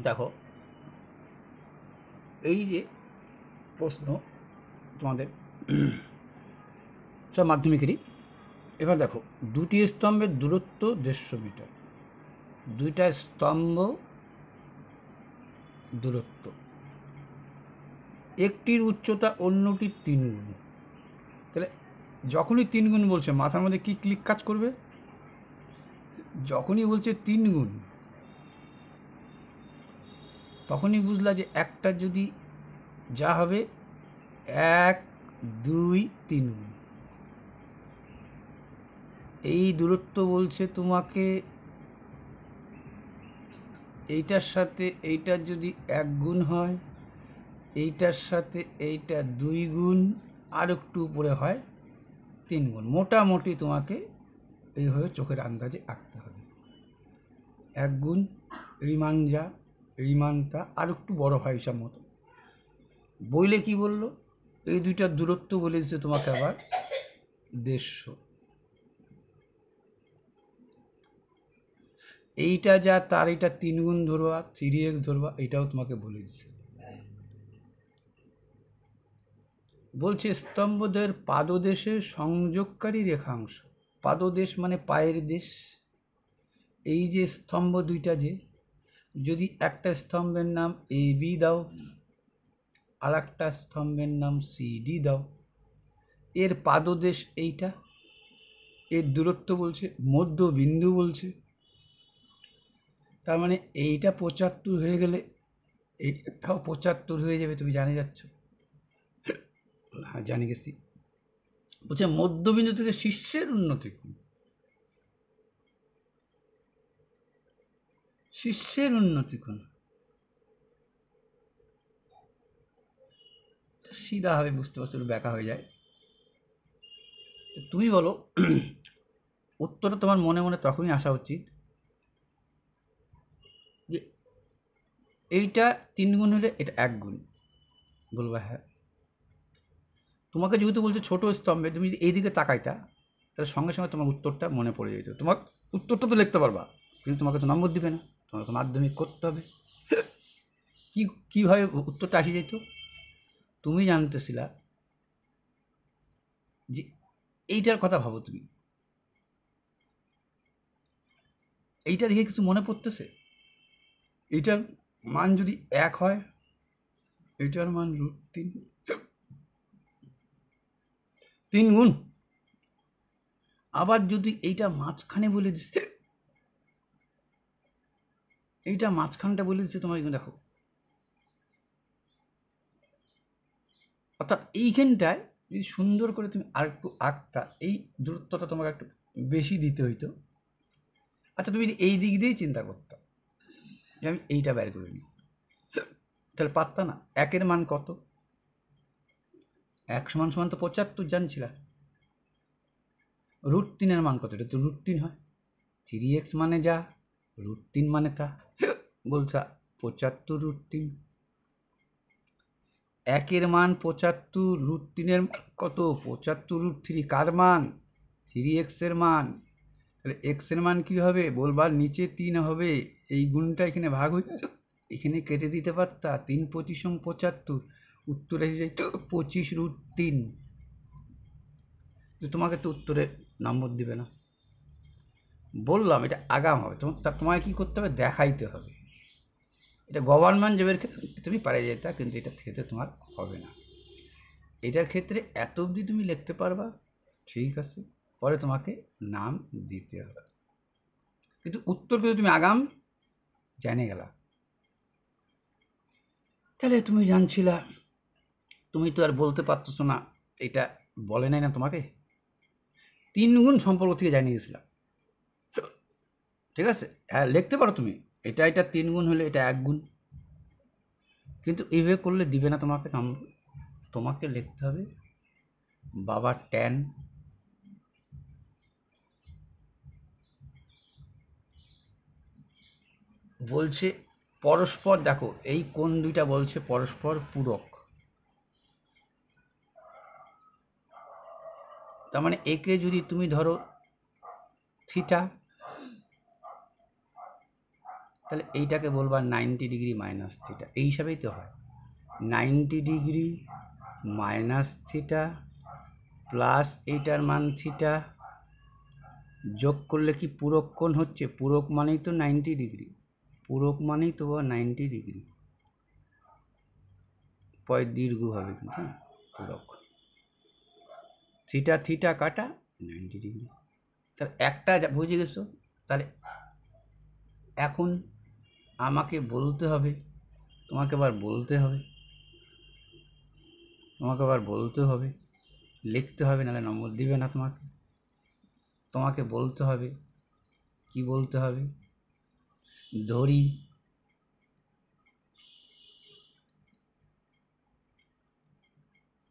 দেখো এই যে প্রশ্ন তোমাদের সব মাধ্যমিকেরই। এবার দেখো, দুটি স্তম্ভের দূরত্ব 150 মিটার, দুইটা স্তম্ভ দূরত্ব, একটির উচ্চতা অন্যটির 3 গুণ। তাহলে যখনই 3 গুণ বলছে মাথার মধ্যে কি ক্লিক কাজ করবে? যখনই বলছে 3 গুণ তখনই বুঝলা যে একটা যদি যা হবে 1 2 3 গুণ। এই দূরত্ব বলছে তোমাকে এইটার সাথে এইটার যদি 1 গুণ হয়, এইটার সাথে এইটা 2 গুণ, আর একটু উপরে হয় 3 গুণ। মোটামুটি তোমাকে এইভাবে চোখের আন্দাজে আঁকতে হবে। 1 গুণ, এই মান যা, এই মানটা আর একটু বড় হয় হিসাব মতো। বইলে কি বললো? এই দুইটার দূরত্ব বলে দিচ্ছে তোমাকে আবার 150। এইটা যা তার এটা 3 গুণ ধরবা, 3x ধরবা, এটাও তোমাকে বলে দিচ্ছে। বলছে স্তম্ভদ্বয়ের পাদদেশের সংযোগকারী রেখাংশ। পাদদেশ মানে পায়ের দেশ। এই যে স্তম্ভ দুইটা, যে যদি একটা স্তম্ভের নাম AB দাও আর একটা স্তম্ভের নাম CD দাও, এর পাদদেশ এইটা, এর দূরত্ব বলছে, মধ্যবিন্দু বলছে। তার মানে এইটা 75 হয়ে গেলে এইটাও 75 হয়ে যাবে। তুমি জানে যাচ্ছ? হ্যাঁ, জানি গেছি। বলছে মধ্যবিন্দু থেকে শীর্ষের উন্নতি কোণ। শীর্ষের উন্নতি কোণ সিধা হবে, বুঝতে পারছো? ব্যাকা হয়ে যায়। তো তুমি বলো, উত্তরটা তোমার মনে মনে তখনই আসা উচিত যে এইটা 3 গুণ হলে এটা 1 গুণ। বলবা হ্যাঁ। তোমাকে যেহেতু বলছে ছোট স্তম্ভে, তুমি যদি এইদিকে তাকাইতা তাহলে সঙ্গে সঙ্গে তোমার উত্তরটা মনে পড়ে যেত। তোমার উত্তরটা তো লিখতে পারবা, কিন্তু তোমাকে তো নম্বর দিবে না। তোমাকে তো মাধ্যমিক করতে হবে। কীভাবে উত্তরটা আসি যেত? তুমি জানতেছিলা যে এইটার কথা ভাবো, তুমি এইটা দেখে কিছু মনে পড়তেছে? এইটার মান যদি 1 হয়, এইটার মান √3, 3 গুণ। আবার যদি এইটা মাঝখানে বলে দিচ্ছে, এইটা মাঝখানটা বলে দিচ্ছে তোমার, দেখো, অর্থাৎ এইখানটায় যদি সুন্দর করে তুমি আর একটু আঁকতা, এই দূরত্বটা তোমাকে একটু বেশি দিতে হইতো। আচ্ছা, তুমি এই দিক দিয়েই চিন্তা করতাম যে আমি এইটা বের করে নিই, তাহলে পারতা না? 1-এর মান কত? 1 সমান সমান তো 75 জানছিলা। √3-এর মান কত? এটা তো √3 হয়। 3x মানে যা, √3 মানে তা। বলছা 75 √3। 1-এর মান 75, √3-এর মান কত? 75 √3। কার মান? 3x-এর মান। তাহলে x-এর মান কী হবে? বলবার নিচে 3 হবে, এই গুণটা এখানে ভাগ হয়ে এখানে কেটে দিতে পারতা। 3 25 75, উত্তর এসে যায় 25 √3। তো তোমাকে তো উত্তরে নম্বর দিবে না। বললাম এটা আগাম হবে। তোমায় কী করতে হবে? দেখাইতে হবে। এটা গভর্নমেন্ট জবের ক্ষেত্রে তুমি পারে যেতা, কিন্তু এটার ক্ষেত্রে তোমার হবে না। এটার ক্ষেত্রে এত অবধি তুমি লিখতে পারবা, ঠিক আছে, পরে তোমাকে নাম দিতে হবে, কিন্তু উত্তর কিন্তু তুমি আগাম জেনে গেলা। তাহলে তুমি জানছিলা, তুমি তো আর বলতে পারতেছো না এটা বলে নাই না তোমাকে। 3 গুণ সম্পর্ক থেকে জানিয়ে গেছিলাম, ঠিক আছে? হ্যাঁ, লিখতে পারো তুমি, এটা 3 গুণ হলে এটা 1 গুণ, কিন্তু এইভাবে করলে দিবে না তোমাকে নম্বর। তোমাকে লিখতে হবে বাবা ট্যান বলছে পরস্পর, দেখো এই কোণ দুইটা বলছে পরস্পর পূরক। তার মানে একে যদি তুমি ধরো থিটা, তাহলে এইটাকে বলবা 90 ডিগ্রি মাইনাস থিটা, এই হিসাবেই তো হয়। 90 ডিগ্রি মাইনাস থিটা প্লাস এইটার মান থিটা যোগ করলে কি পূরক কোণ হচ্ছে? পূরক মানেই তো 90 ডিগ্রি, পূরক মানেই তো 90 ডিগ্রি, পয় দীর্ঘ হবে কিন্তু পূরক, থিটা থিটা কাটা 90 ডিগ্রি। তাহলে একটা বুঝে গেছো। তাহলে এখন আমাকে বলতে হবে, তোমাকে আবার বলতে হবে, লিখতে হবে, নাহলে নম্বর দিবে না তোমাকে। তোমাকে বলতে হবে, কি বলতে হবে? ধরি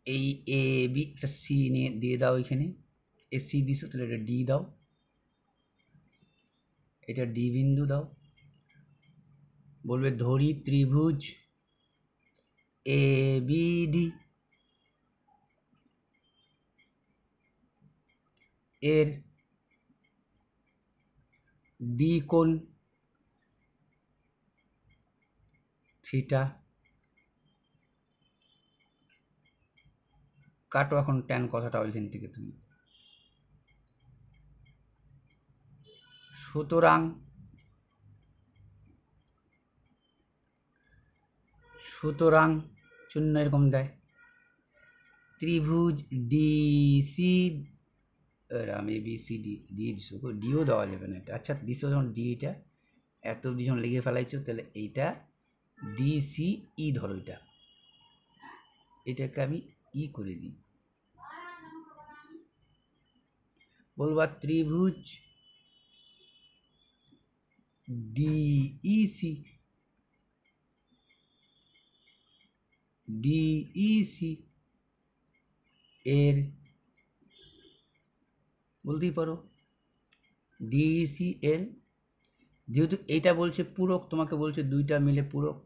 এই এ বি একটা সি নিয়ে দিয়ে দাও, এখানে এ সি দিছো, তাহলে এটা ডি দাও, এটা ডি বিন্দু দাও। বলবে ধরি ত্রিভুজ এ বি ডি এর ডি কোণ থিটা। কাটো এখন ট্যান কথাটা ওইখান থেকে তুমি। সুতরাং শূন্য এরকম দেয়, ত্রিভুজ ডিসি, আমি এবিসিডি দিয়ে দিছো, ডিও দেওয়া যাবে না এটা, আচ্ছা দিছো যখন ডি, এটা এত অব্দি যখন লিখে ফেলাইছো, তাহলে এইটা ডিসি ই ধরো, এটাকে আমি ই করে দিই। বলবা ত্রিভুজ ডিইসি, এর বলতেই পারো ডিইসি এর, যেহেতু এইটা বলছে পূরক, তোমাকে বলছে দুইটা মিলে পূরক,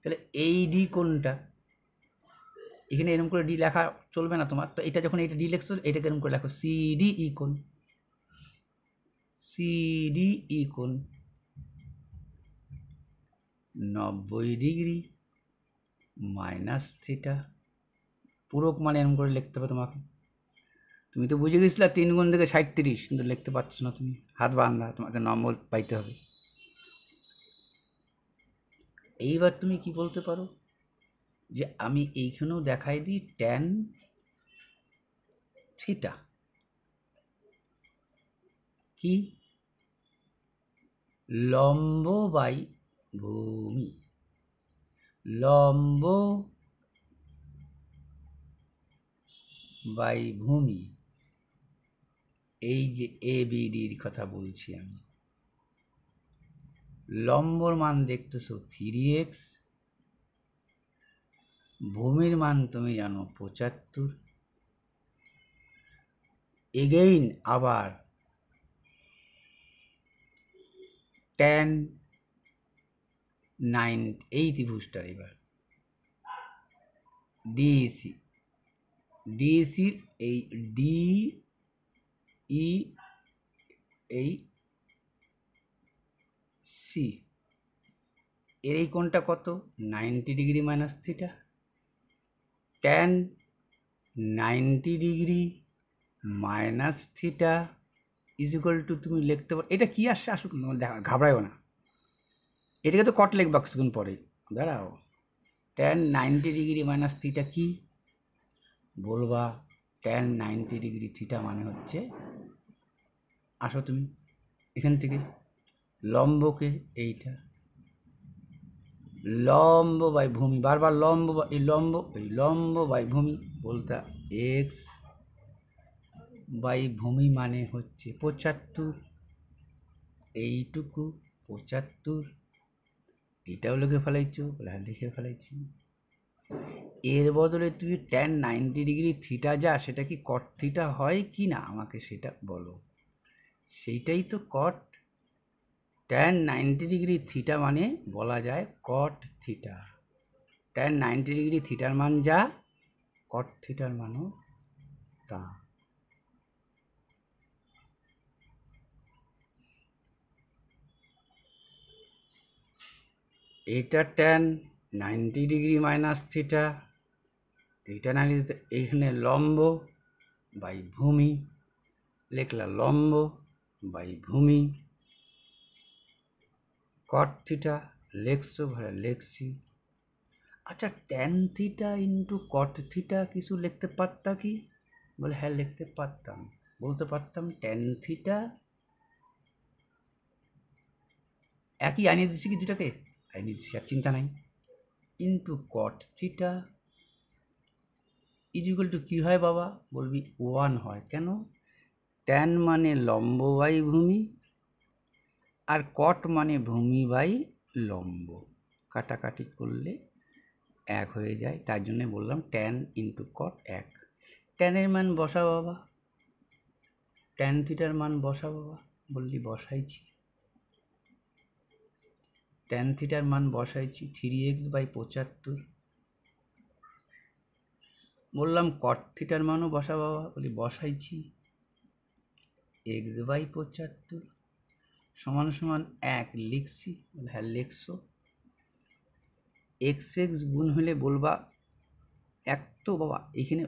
তাহলে এই ডি কোণটা, এখানে এরকম করে ডি লেখা চলবে না তোমার, তো এটা যখন এটা ডি লেখছো, এটাকে এরকম করে লেখো সিডিই কোণ, সিডিই কোণ 90 ডিগ্রি মাইনাস থিটা। পূরক মানে এরকম করে লিখতে হবে তোমাকে। তুমি তো বুঝে গেছিলা 3 গুণ থেকে 37, কিন্তু লিখতে পারছো না তুমি, হাত বান্ধা, তোমাকে নম্বর পাইতে হবে। এইবার তুমি কি বলতে পারো, যে আমি এইখানেও দেখাই দিই ট্যান থিটা কি, লম্ব বাই ভূমি, লম্ব বাই ভূমি, এই যে এ বি ডির কথা বলছি আমি। লম্বর মান দেখতেছো 3x, ভূমির মান তুমি জানো 75, এগেইন আবার ট্যান 9, এই ত্রিভুজটার এবার ডিসি, ডিসির এই ডি ই এই সি, এর এই কোণটা কত? 90 degree minus theta. Tan 90 degree minus theta is equal two, তুমি লিখতে পারো, এটা কি আসছে আসুক, দেখা ঘাবড়ায়ও না, এটাকে তো কট লিখবা কিছুক্ষণ পরে, দাঁড়াও। ট্যান 90 ডিগ্রি মাইনাস থিটা কি? বলবা ট্যান 90 ডিগ্রি থিটা মানে হচ্ছে, আসো তুমি এখান থেকে, লম্বকে এইটা, লম্ব বাই ভূমি, বারবার লম্ব, এই লম্ব বাই ভূমি, বলতা এক্স বাই ভূমি মানে হচ্ছে 75, এইটুকু 75, এটাও লিখে ফেলাইছো, হ্যাঁ লিখে ফেলাইছি। এর বদলে তুমি ট্যান 90 ডিগ্রি থিটা যা, সেটা কি কট থিটা হয় কি না আমাকে সেটা বলো, সেইটাই তো কট। ট্যান 90 ডিগ্রি থিটা মানে বলা যায় কট থিটা, ট্যান 90 ডিগ্রি থিটার মান যা, কট থিটার মানও তা। এটা ট্যান 90 ডিগ্রি মাইনাস থিটা, এইটা 90, এইখানে লম্ব বাই ভূমি, লিখলা লম্ব বাই ভূমি, কট থিটা লেখছো ভালো লেখছি। আচ্ছা tan theta into cot theta কিছু লিখতে পারতা কি? বলে হ্যাঁ লিখতে পারতাম, বলতে পারতাম ট্যান থিটা, একই আনিয়ে দিচ্ছি কি দুটাকে, আনিয়ে দিচ্ছি আর চিন্তা নাই, into cot theta is equal to কী হয় বাবা? বলবি 1 হয়। কেন? ট্যান মানে লম্ব বাই ভূমি, আর কট মানে ভূমি বাই লম্ব, কাটাকাটি করলে 1 হয়ে যায়, তার জন্য বললাম ট্যান ইন্টু কট 1। ট্যানের মান বসা বাবা, ট্যান থিটার মান বসা বাবা, বললি বসাইছি। ট্যান থিটার মান বসাইছি 3x বাই 75। বললাম কট থিটার মানও বসা বাবা, বলি বসাইছি x বাই 75 সমান সমান 1 লিখছি, হ্যাঁ লিখছো। এক্স এক্স গুণ হলে বলবা এক তো বাবা, এখানে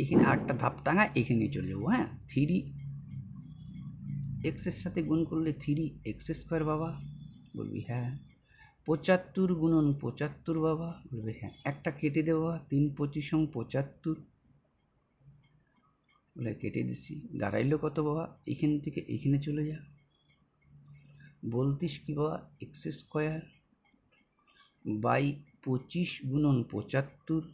এখানে আরেকটা ধাপ টাঙা এখানে চলে যাবো, হ্যাঁ 3x সাথে গুণ করলে 3x² বাবা, বলবি হ্যাঁ। 75 গুণন 75 বাবা, বলবে হ্যাঁ। একটা কেটে দেবো, 3 25 75, বলে কেটে দিচ্ছি, দাঁড়াইলো কত বাবা? এখান থেকে এখানে চলে যা, বলতিস কি বাবা x² বাই 25 গুণন 75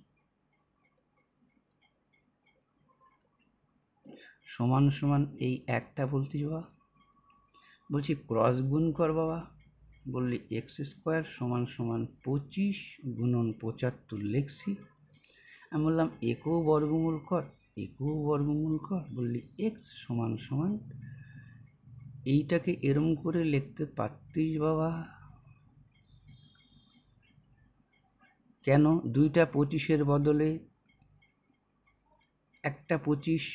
সমান সমান এই একটা বলতিস বাবা, বলছি ক্রস গুণ কর বাবা, বললি x² সমান সমান 25 গুণন 75 লিখছি। আমি বললাম একও বর্গমূল কর, একও বর্গমূল কর, বললি x সমান সমান, এইটাকে এরম করে লিখতে পারতিস বাবা। কেন? দুইটা 25-এর বদলে একটা 25,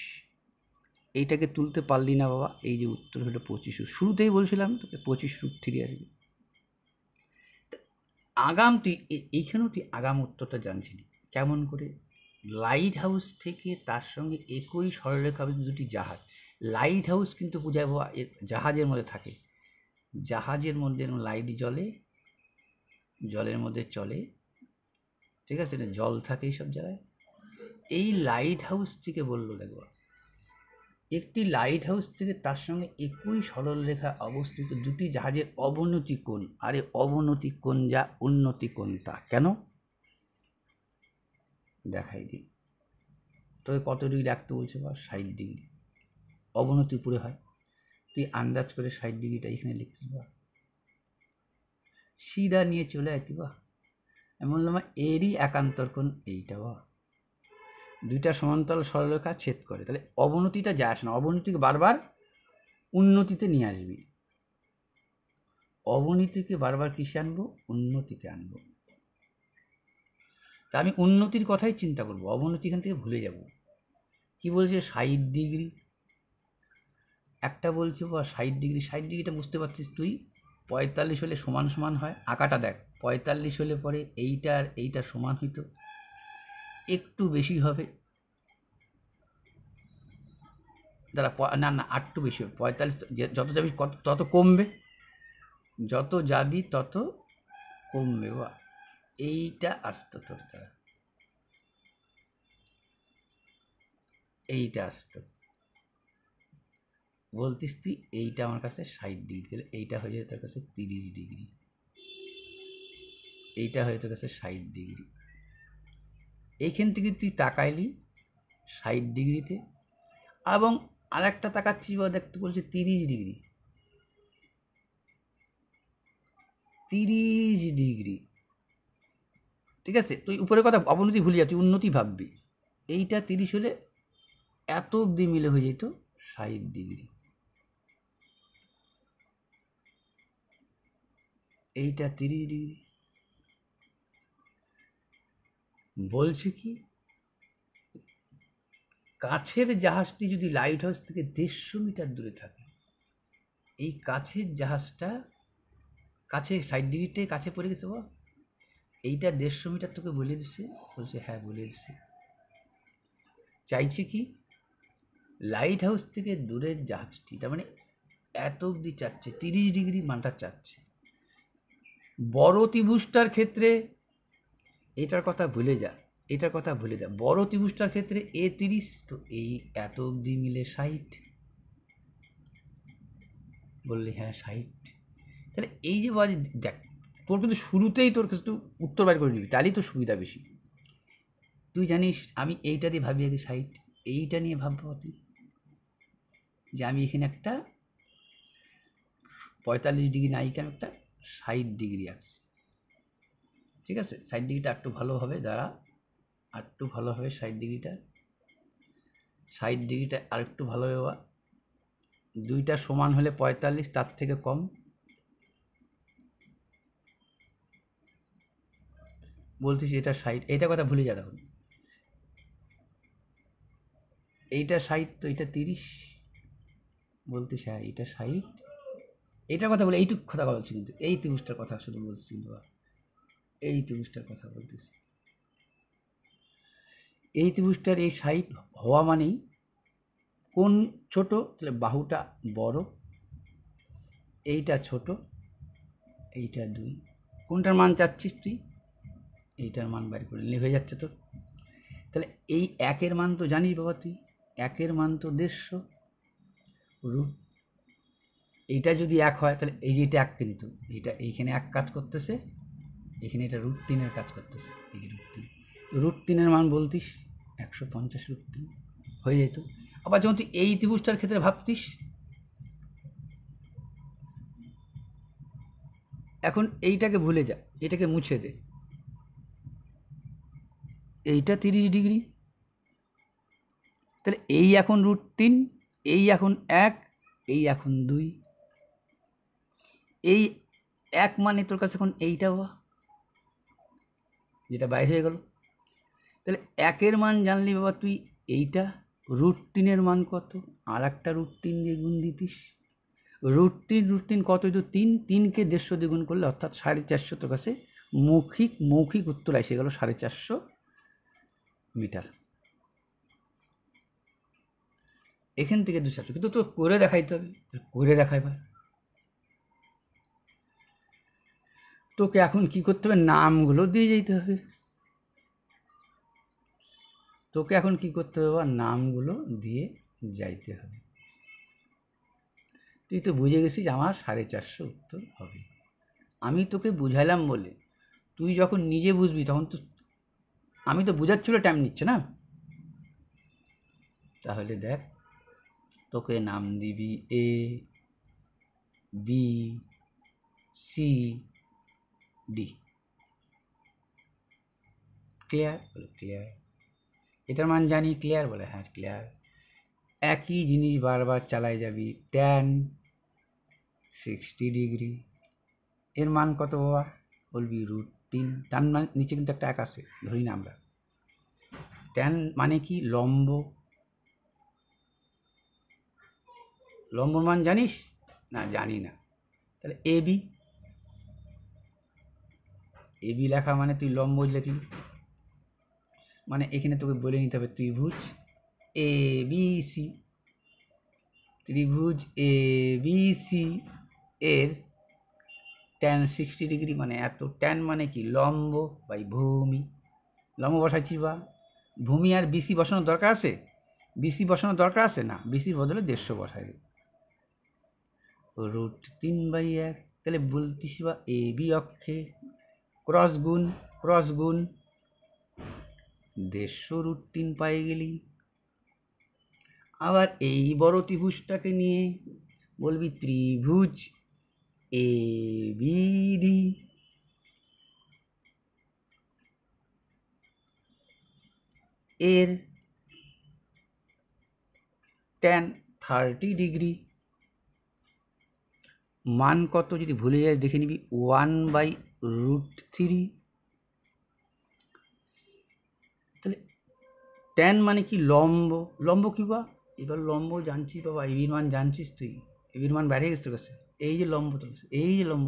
এইটাকে তুলতে পারলি না বাবা, এই যে উত্তর হলো 25। শুরুতেই বলছিলাম তোকে 25√3 আসবে। আগাম তুই এইখানেও তুই আগাম উত্তরটা জানছিলি কেমন করে? লাইট হাউস থেকে তার সঙ্গে একই সরলরেখা দুটি জাহাজ, লাইট হাউস কিন্তু বোঝায় বাবা জাহাজের মধ্যে থাকে, জাহাজের মধ্যে লাইট জ্বলে, জলের মধ্যে চলে, ঠিক আছে, জল থাকে এইসব জায়গায়। এই লাইট হাউস থেকে বললো দেখো, একটি লাইট হাউস থেকে তার সঙ্গে একই সরলরেখা অবস্থিত দুটি জাহাজের অবনতি কোণ, আরে অবনতি কোণ যা উন্নতি কোণ তা, কেন দেখাই দিই। তবে কত ডিগ্রি রাখতে বলছে বা 60 ডিগ্রি, অবনতি উপরে হয়, তুই আন্দাজ করে 60 ডিগ্রিটা এখানে লিখছিস বা, সিধা নিয়ে চলে আয় তুই বা। আমি বললাম এরই একান্তর কোণ এইটা বা, দুইটা সমান্তরাল সরলরেখা ছেদ করে, তাহলে অবনতিটা যায় আসে না, অবনতিকে বারবার উন্নতিতে নিয়ে আসবি, অবনতিকে বারবার কিসে আনবো? উন্নতিতে আনবো। তা আমি উন্নতির কথাই চিন্তা করবো, অবনতি এখান থেকে ভুলে যাব। কি বলছে 60 ডিগ্রি, একটা বলছে বা 60 ডিগ্রি, 60 ডিগ্রিটা বুঝতে পারছিস তুই, 45 হলে সমান সমান হয়, আঁকাটা দেখ, 45 হলে পরে এইটা আর এইটা সমান হইতো, একটু বেশি হবে, দাঁড়া না না আরটু বেশি হবে, 45 যত যাবি তত কমবে, যত যাবি তত কমবে বা, এইটা আসতো তোর দ্বারা, এইটা আসতো, বলতিস তুই এইটা আমার কাছে 60 ডিগ্রি, তাহলে এইটা হয়ে যায় তোর কাছে 30 ডিগ্রি, এইটা হয়ে তোর কাছে 60 ডিগ্রি, এইখান থেকে তুই তাকাইলি 60 ডিগ্রিতে, এবং আরেকটা তাকাচ্ছি বা দেখতে বলছে 30 ডিগ্রি, 30 ডিগ্রি, ঠিক আছে, তুই উপরের কথা অবনতি ভুলে যাচ্ছি, উন্নতি ভাববি, এইটা 30 হলে এত অবধি মিলে হয়ে যেত 60 ডিগ্রি, এইটা 30 ডিগ্রি। বলছে কি কাছের জাহাজটি যদি লাইট হাউস থেকে 150 মিটার দূরে থাকে, এই কাছের জাহাজটা কাছে 60° কাছে পড়ে গেছে বাবা। এইটা 150 মিটার তোকে বলে দিছে, বলছে হ্যাঁ বলে দিছে। চাইছে কি লাইট হাউস থেকে দূরের জাহাজটি, তার মানে এত অবধি চাচ্ছে, 30° মানটা চাচ্ছে। বড় ত্রিভুজটার ক্ষেত্রে এটার কথা ভুলে যা, এটার কথা ভুলে যা। বড় ত্রিভুজটার ক্ষেত্রে এ 30, তো এই এত অবধি মিলে 60। বললি হ্যাঁ 60। তাহলে এই যে বাজে দেখ, তোর কিন্তু শুরুতেই তোর কাছে তুই উত্তর বাইর করে নিবি, তাহলেই তো সুবিধা বেশি। তুই জানিস আমি এইটা দিয়ে ভাবি আগে 60, এইটা নিয়ে ভাববো তুই যে আমি এখানে একটা 45° নায়িকা একটা 60° আছে, ঠিক আছে। 60°টা একটু ভালো হবে, দাঁড়া একটু ভালো হবে 60°টা, 60°টা আর একটু ভালো হবে বাবা। দুইটা সমান হলে 45, তার থেকে কম। বলছিস এটা 60, এইটা কথা ভুলে যা। তখন এইটা 60, তো এটা 30। বলতিস হ্যাঁ এটা 60, এইটার কথা বলে এইটুক কথা বলছি, কিন্তু এই ত্রিভুজটার কথা শুধু বলছি, কিন্তু এই ত্রিভুজটার কথা বলতেছি। এই ত্রিভুজটার এই 60 হওয়া মানেই কোন ছোট, তাহলে বাহুটা বড়, এইটা ছোট, এইটা 2। কোনটার মান চাচ্ছিস তুই? এইটার মান বাইর করে নিলে হয়ে যাচ্ছে তো। তাহলে এই 1-এর মান তো জানিস বাবা তুই, 1-এর মান তো 150 রুট। এইটা যদি 1 হয় তাহলে এই যে এটা 1, কিন্তু এইটা এইখানে 1 কাজ করতেছে, এখানে এটা √3-এর কাজ করতেছে, এই √3। √3-এর মান বলতিস 150 √3 হয়ে যেত। আবার যখন তুই এই ত্রিভুজটার ক্ষেত্রে ভাবতিস, এখন এইটাকে ভুলে যা, এটাকে মুছে দে। এইটা 30°, তাহলে এই এখন √3, এই এখন 1, এই এখন 2। এই 1 মানে তোর কাছে এখন এইটা বাবা, যেটা বাইরে হয়ে গেল। তাহলে 1-এর মান জানলি বাবা তুই, এইটা √3-এর মান কত, আর একটা √3 দিয়ে গুণ দিতিস। √3 কত হইতো 3, 3কে 150 দিয়ে গুণ করলে অর্থাৎ 450 তোর কাছে মৌখিক উত্তর এসে গেল 450 মিটার। এখান থেকে 200, কিন্তু তো করে দেখাইতে হবে, করে দেখাই ভাই। তোকে এখন কি করতে হবে, নামগুলো দিয়ে যেতে হবে। তোকে এখন কি করতে হবে, নামগুলো দিয়ে যাইতে হবে। তুই তো বুঝে গেছিস আমার 450 উত্তর হবে। আমি তোকে বুঝাইলাম বলে তুই যখন নিজে বুঝবি তখন তো, আমি তো বুঝাচ্ছিল টাইম নিচ্ছে না। তাহলে দেখ, তোকে নাম দিবি A, B, C, D। Clear? বলে ক্লিয়ার। এটার মান জানি, ক্লিয়ার? বলে হ্যাঁ ক্লিয়ার। একই জিনিস বারবার চালাই যাবি, tan 60°, এর মান কত বাবা? বলবি √3। তার নিচে কিন্তু একটা 1 আছে, ধরি না আমরা। tan মানে কি? লম্ব। লম্বর মান জানিস না? জানি না। তাহলে AB, AB লেখা মানে তুই লম্ব লিখলি, মানে এখানে তোকে বলে নিতে হবে ত্রিভুজ ABC। ত্রিভুজ ABC এর tan 60°, মানে এত। tan মানে কি? লম্ব বাই ভূমি। লম্ব বসাইছি বা ভূমি, আর BC বসানোর দরকার আছে? BC বসানোর দরকার আছে না, BCর বদলে 150 বসাই দেবে, √3/1। তাহলে বলতিস বা AB অক্ষে ক্রস গুণ 150 √3 পাই গেলি। আবার এই বড় ত্রিভুজটাকে নিয়ে বলবি ত্রিভুজ ABD। এর tan 30°, মান কত যদি ভুলে যাস দেখে নিবি, 1/√3। তাহলে tan মানে কি? লম্ব। লম্ব কি বা? এবার লম্ব জানছিস বাবা, এবির মান জানছিস তুই, এবির মান বাইরে গেছে তোর কাছে। এই যে লম্ব তোর কাছে, এই যে লম্ব,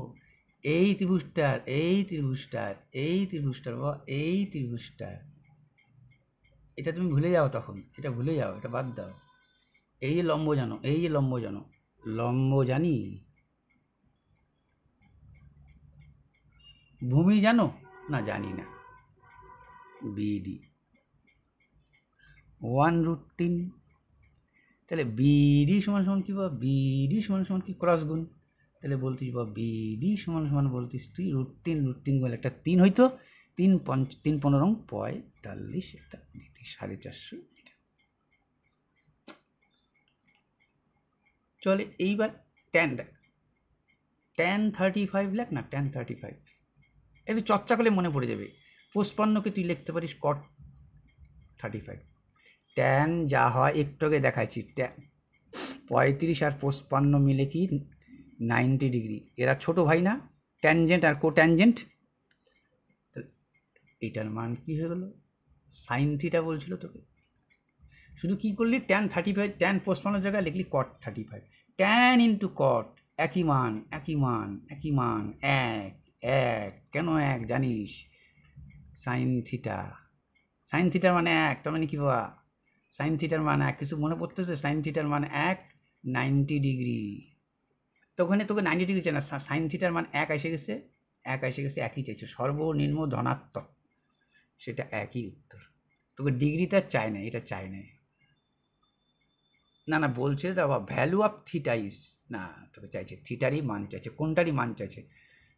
এই ত্রিভুজটার এই ত্রিভুজটার এই ত্রিভুজটার বা এই ত্রিভুজটার, এটা তুমি ভুলে যাও, তখন এটা ভুলে যাও, এটা বাদ দাও। এই যে লম্ব জানো, এই যে লম্ব জানো, লম্ব জানি, ভূমি জানো না, জানি না, বিডি 1√3। তাহলে বিডি সমান সমান কি পাবো, বিডি সমান সমান কি ক্রস গুণ, তাহলে বলতিস বা বিডি সমান সমান বলতিস তুই √3 বলে একটা 3 হইতো, 3×5=45, একটা দিতি 450 মিটার। চলে এইবার ট্যান দেখ, ট্যান 35 লেখ না, ট্যান 35 একটু চর্চা করলে মনে পড়ে যাবে। 55কে তুই লিখতে পারিস cot 35। ট্যান যা হয় একটু আগে দেখাচ্ছি, ট্যান 35 আর 55 মিলে কি 90 ডিগ্রি, এরা ছোট ভাই না, ট্যানজেন্ট আর কোট্যানজেন্ট। এইটার মান কি হয়ে গেল, সাইন থিটা বলছিল তোকে, শুধু কি করলি, ট্যান 35, ট্যান 55 জায়গায় লিখলি cot 35, ট্যান ইন্টু কট, একই মান একই মান একই মান, এক এক কেন এক জানিস, সাইন থিটা, সাইন থিটার মানে এক, তার মানে কি বাবা, সাইন থিটার মান এক, কিছু মনে পড়তেছে, সাইন থিটার মান এক, 90 ডিগ্রি। তো ওখানে তোকে 90 ডিগ্রি চাই না, সাইন থিটার মান এক এসে গেছে, এক এসে গেছে, একই চাইছে, সর্বনিম্ন ধনাত্মক, সেটা একই উত্তর, তোকে ডিগ্রিটা চায় না, এটা চায় না, না না বলছে তো বাবা ভ্যালু অফ থিটা ইজ, না তোকে চাইছে থিটারই মান চাইছে, কোনটারই মান চাইছে,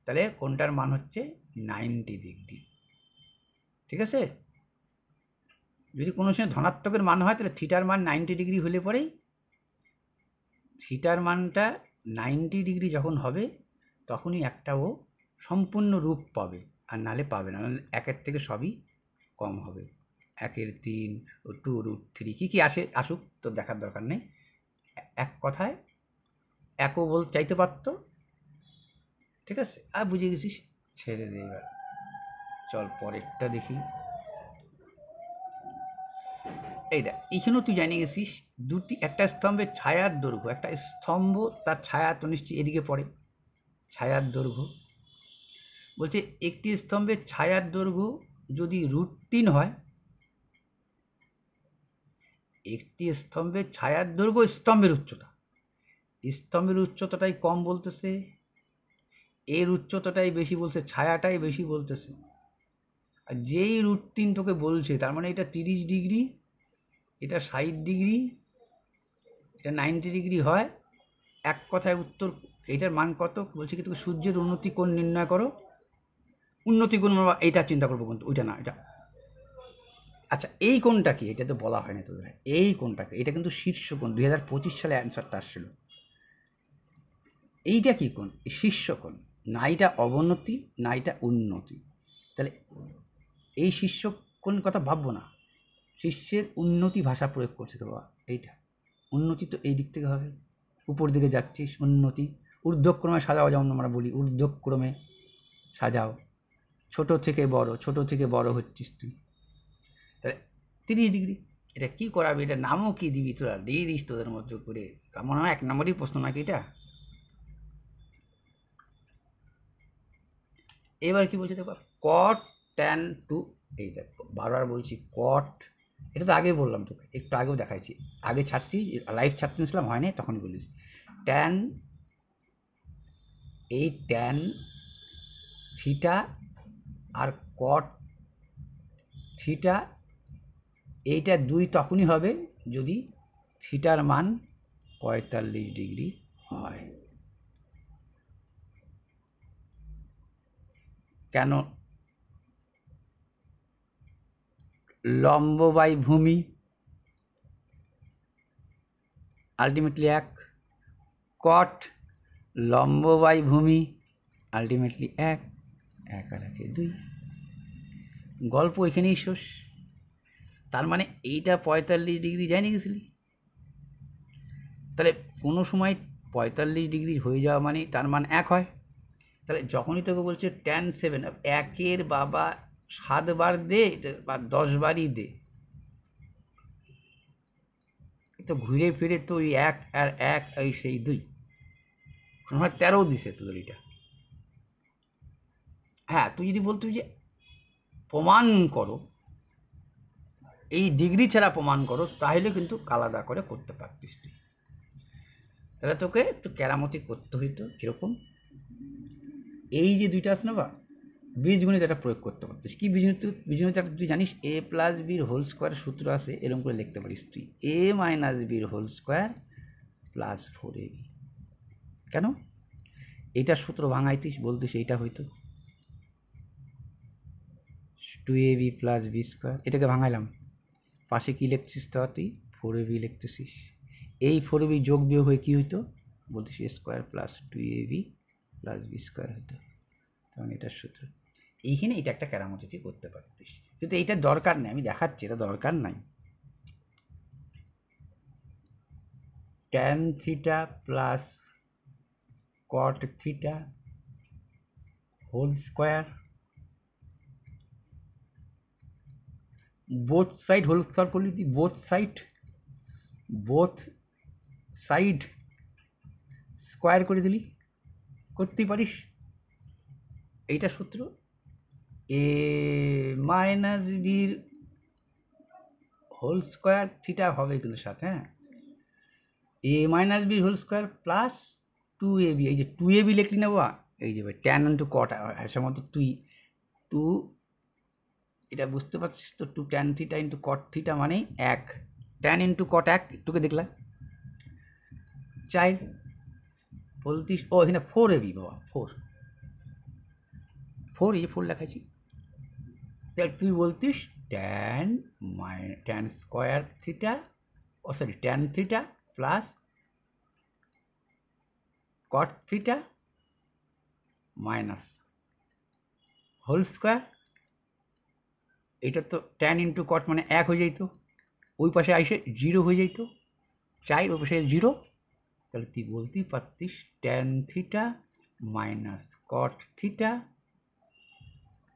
তাহলে কোনটার মান হচ্ছে 90 ডিগ্রি, ঠিক আছে। যদি কোনো সময় ধনাত্মকের মান হয় তাহলে থিটার মান 90 ডিগ্রি হলে পরেই, থিটার মানটা 90 ডিগ্রি যখন হবে তখনই একটা ও সম্পূর্ণ রূপ পাবে, আর নালে পাবে না, নাহলে একের থেকে সবই কম হবে, 1/3 ও 2√3 কী কী আসুক তোর দেখার দরকার নেই, এক কথায় একও চাইতে পারত, ঠিক আছে, আর বুঝে গেছিস, ছেড়ে দে এবার, চল পরেরটা দেখি। এই দেখ, এইখানেও তুই জানিয়ে গেছিস একটা স্তম্ভের ছায়ার দৈর্ঘ্য, একটা স্তম্ভ তার ছায়া তো নিশ্চয়ই এদিকে পড়ে, ছায়ার দৈর্ঘ্য বলছে একটি স্তম্ভের ছায়ার দৈর্ঘ্য যদি √3 হয়, একটি স্তম্ভের ছায়ার দৈর্ঘ্য স্তম্ভের উচ্চতা, স্তম্ভের উচ্চতাটাই কম বলতেছে, এর উচ্চতাটাই বেশি বলছে, ছায়াটাই বেশি বলতেছে, আর যেই √3 তোকে বলছে তার মানে এটা 30 ডিগ্রি, এটা 60 ডিগ্রি, এটা 90 ডিগ্রি হয়, এক কথায় উত্তর, এইটার মান কত বলছে কি, তোকে সূর্যের উন্নতি কোণ নির্ণয় করো, উন্নতি কোণ এইটা চিন্তা করবো কিন্তু ওইটা না, এটা আচ্ছা এই কোণটা কি, এটা তো বলা হয় না তোদের, এই কোণটাকে, এটা কিন্তু শীর্ষকোণ, 2025 সালে অ্যান্সারটা আসছিল, এইটা কি কোণ, শীর্ষকোণ, না এটা অবনতি না এটা উন্নতি, তাহলে এই শীর্ষকোণ কথা ভাববো না, শীর্ষের উন্নতি ভাষা প্রয়োগ করছে তো বাবা, এইটা উন্নতি তো এই দিক থেকে হবে, উপর দিকে যাচ্ছিস, উন্নতি, ঊর্ধ্বক্রমে সাজাও, যেমন আমরা বলি ঊর্ধ্বক্রমে সাজাও, ছোট থেকে বড় হচ্ছিস তুই, তাহলে 30 ডিগ্রি, এটা কি করাবি, এটা নামও কি দিবি তোরা, দিয়ে দিস তোদের মধ্যে করে, মনে হয় 1 নম্বরই প্রশ্ন নাকি এটা। এবার কি বলছে দেখো, cot tan 2, এই দেখো বারবার বলছি cot, এটা তো আগেই বললাম তোকে, একটু আগেও দেখাইছি, আগে ছাড়ছি লাইভ ছাড়তে নিয়েছিলাম, হয়নি তখন বলিস, ট্যান, এই ট্যান থিটা আর cot থিটা, এইটা 2 তখনই হবে যদি থিটার মান 45 ডিগ্রি হয়, কেন, লম্ব বাই ভূমি আলটিমেটলি এক, কট লম্ব বাই ভূমি আলটিমেটলি এক, এক আর একে 2, গল্প এখানেই শেষ, তার মানে এইটা 45 ডিগ্রি যায়নি গেছিলি, তাহলে কোনো সময় 45 ডিগ্রি হয়ে যাওয়া মানে তার মান এক হয়, তাহলে যখনই তোকে বলছে tan 7, একের বাবা 7 বার দে বা 10 বারই দে, তো ঘুরে ফিরে তো ওই এক আর এক এই সেই 2, কোনো সময় 13 দিছে তোদের এটা, হ্যাঁ, তুই যদি বলতো যে প্রমাণ করো, এই ডিগ্রি ছাড়া প্রমাণ করো, তাহলে কিন্তু আলাদা করে করতে পারতিস তুই। তাহলে তোকে একটু কেরামতি করতে হইতো। কীরকম? এই যে দুইটা আছে না বা বীজগণিত এটা প্রয়োগ করতে পারতিস। কি বীজগণিত তুই জানিস? এ প্লাস বির হোল স্কোয়ার সূত্র আছে, এরকম করে লিখতে পারিস তুই এ মাইনাস বির হোল স্কোয়ার প্লাস 4ab। কেন? এইটার সূত্র ভাঙাইতিস, বলতিস এইটা হইতো 2ab প্লাস বি স্কোয়ার। এটাকে ভাঙাইলাম, পাশে কী লিখছিস? তা তুই 4ab লিখতেছিস। এই 4ab যোগ বিয়োগ হয়ে কী হইতো? বলতিস a square plus 2ab plus b square হইতো। তখন এটার সূত্র। এইখানে এটা একটা কেরামতি তুই করতে পারতিস, কিন্তু এইটার দরকার নেই। আমি দেখাচ্ছি, এটা দরকার নাই। Tan theta plus cot theta whole square, both side whole square করলি তুই, বোথ সাইড স্কোয়ার করে দিলি, করতেই পারিস। এইটা সূত্র এ মাইনাস বির হোল স্কোয়ার থিটা হবে কিন্তু সাথে, হ্যাঁ, a minus b whole square plus 2ab। এই যে 2ab লিখলি না বা, এই যে ট্যান ইন্টু কট, সম্ভবত তুই 2, এটা বুঝতে পারছিস তো? 2 tan theta into cot theta মানে 1, ট্যান ইন্টু কট 1, একটুকে দেখলাম 4 বলতিস। ও এখানে 4ab বাবা, 4 এই যে 4 লেখাচ্ছি। তাহলে তুই বলতিস ট্যান স্কোয়ার থিটা, ও sorry tan theta plus cot theta minus whole square. এটা তো ট্যান ইন্টু কট মানে 1 হয়ে যেত, ওই পাশে আইসে 0 হয়ে যেত, 4 ওই পাশে 0। তাহলে তুই বলতেই পারতিস ট্যান থিটা মাইনাস কট থিটা,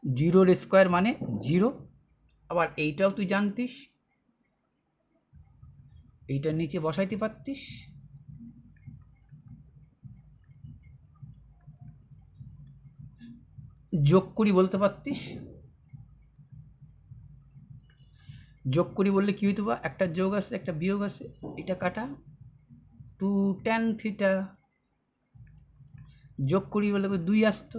0 স্কোয়ার মানে 0। আবার এইটাও তুই জানতিস, এইটার নিচে বসাইতে পারতিস, যোগ করি বলতে পারতিস। যোগ করি বললে কী হইতো বা, একটা যোগ আছে একটা বিয়োগ আছে, এটা কাটা 2 ট্যান থিটা। যোগ করি বলে 2 আসতো,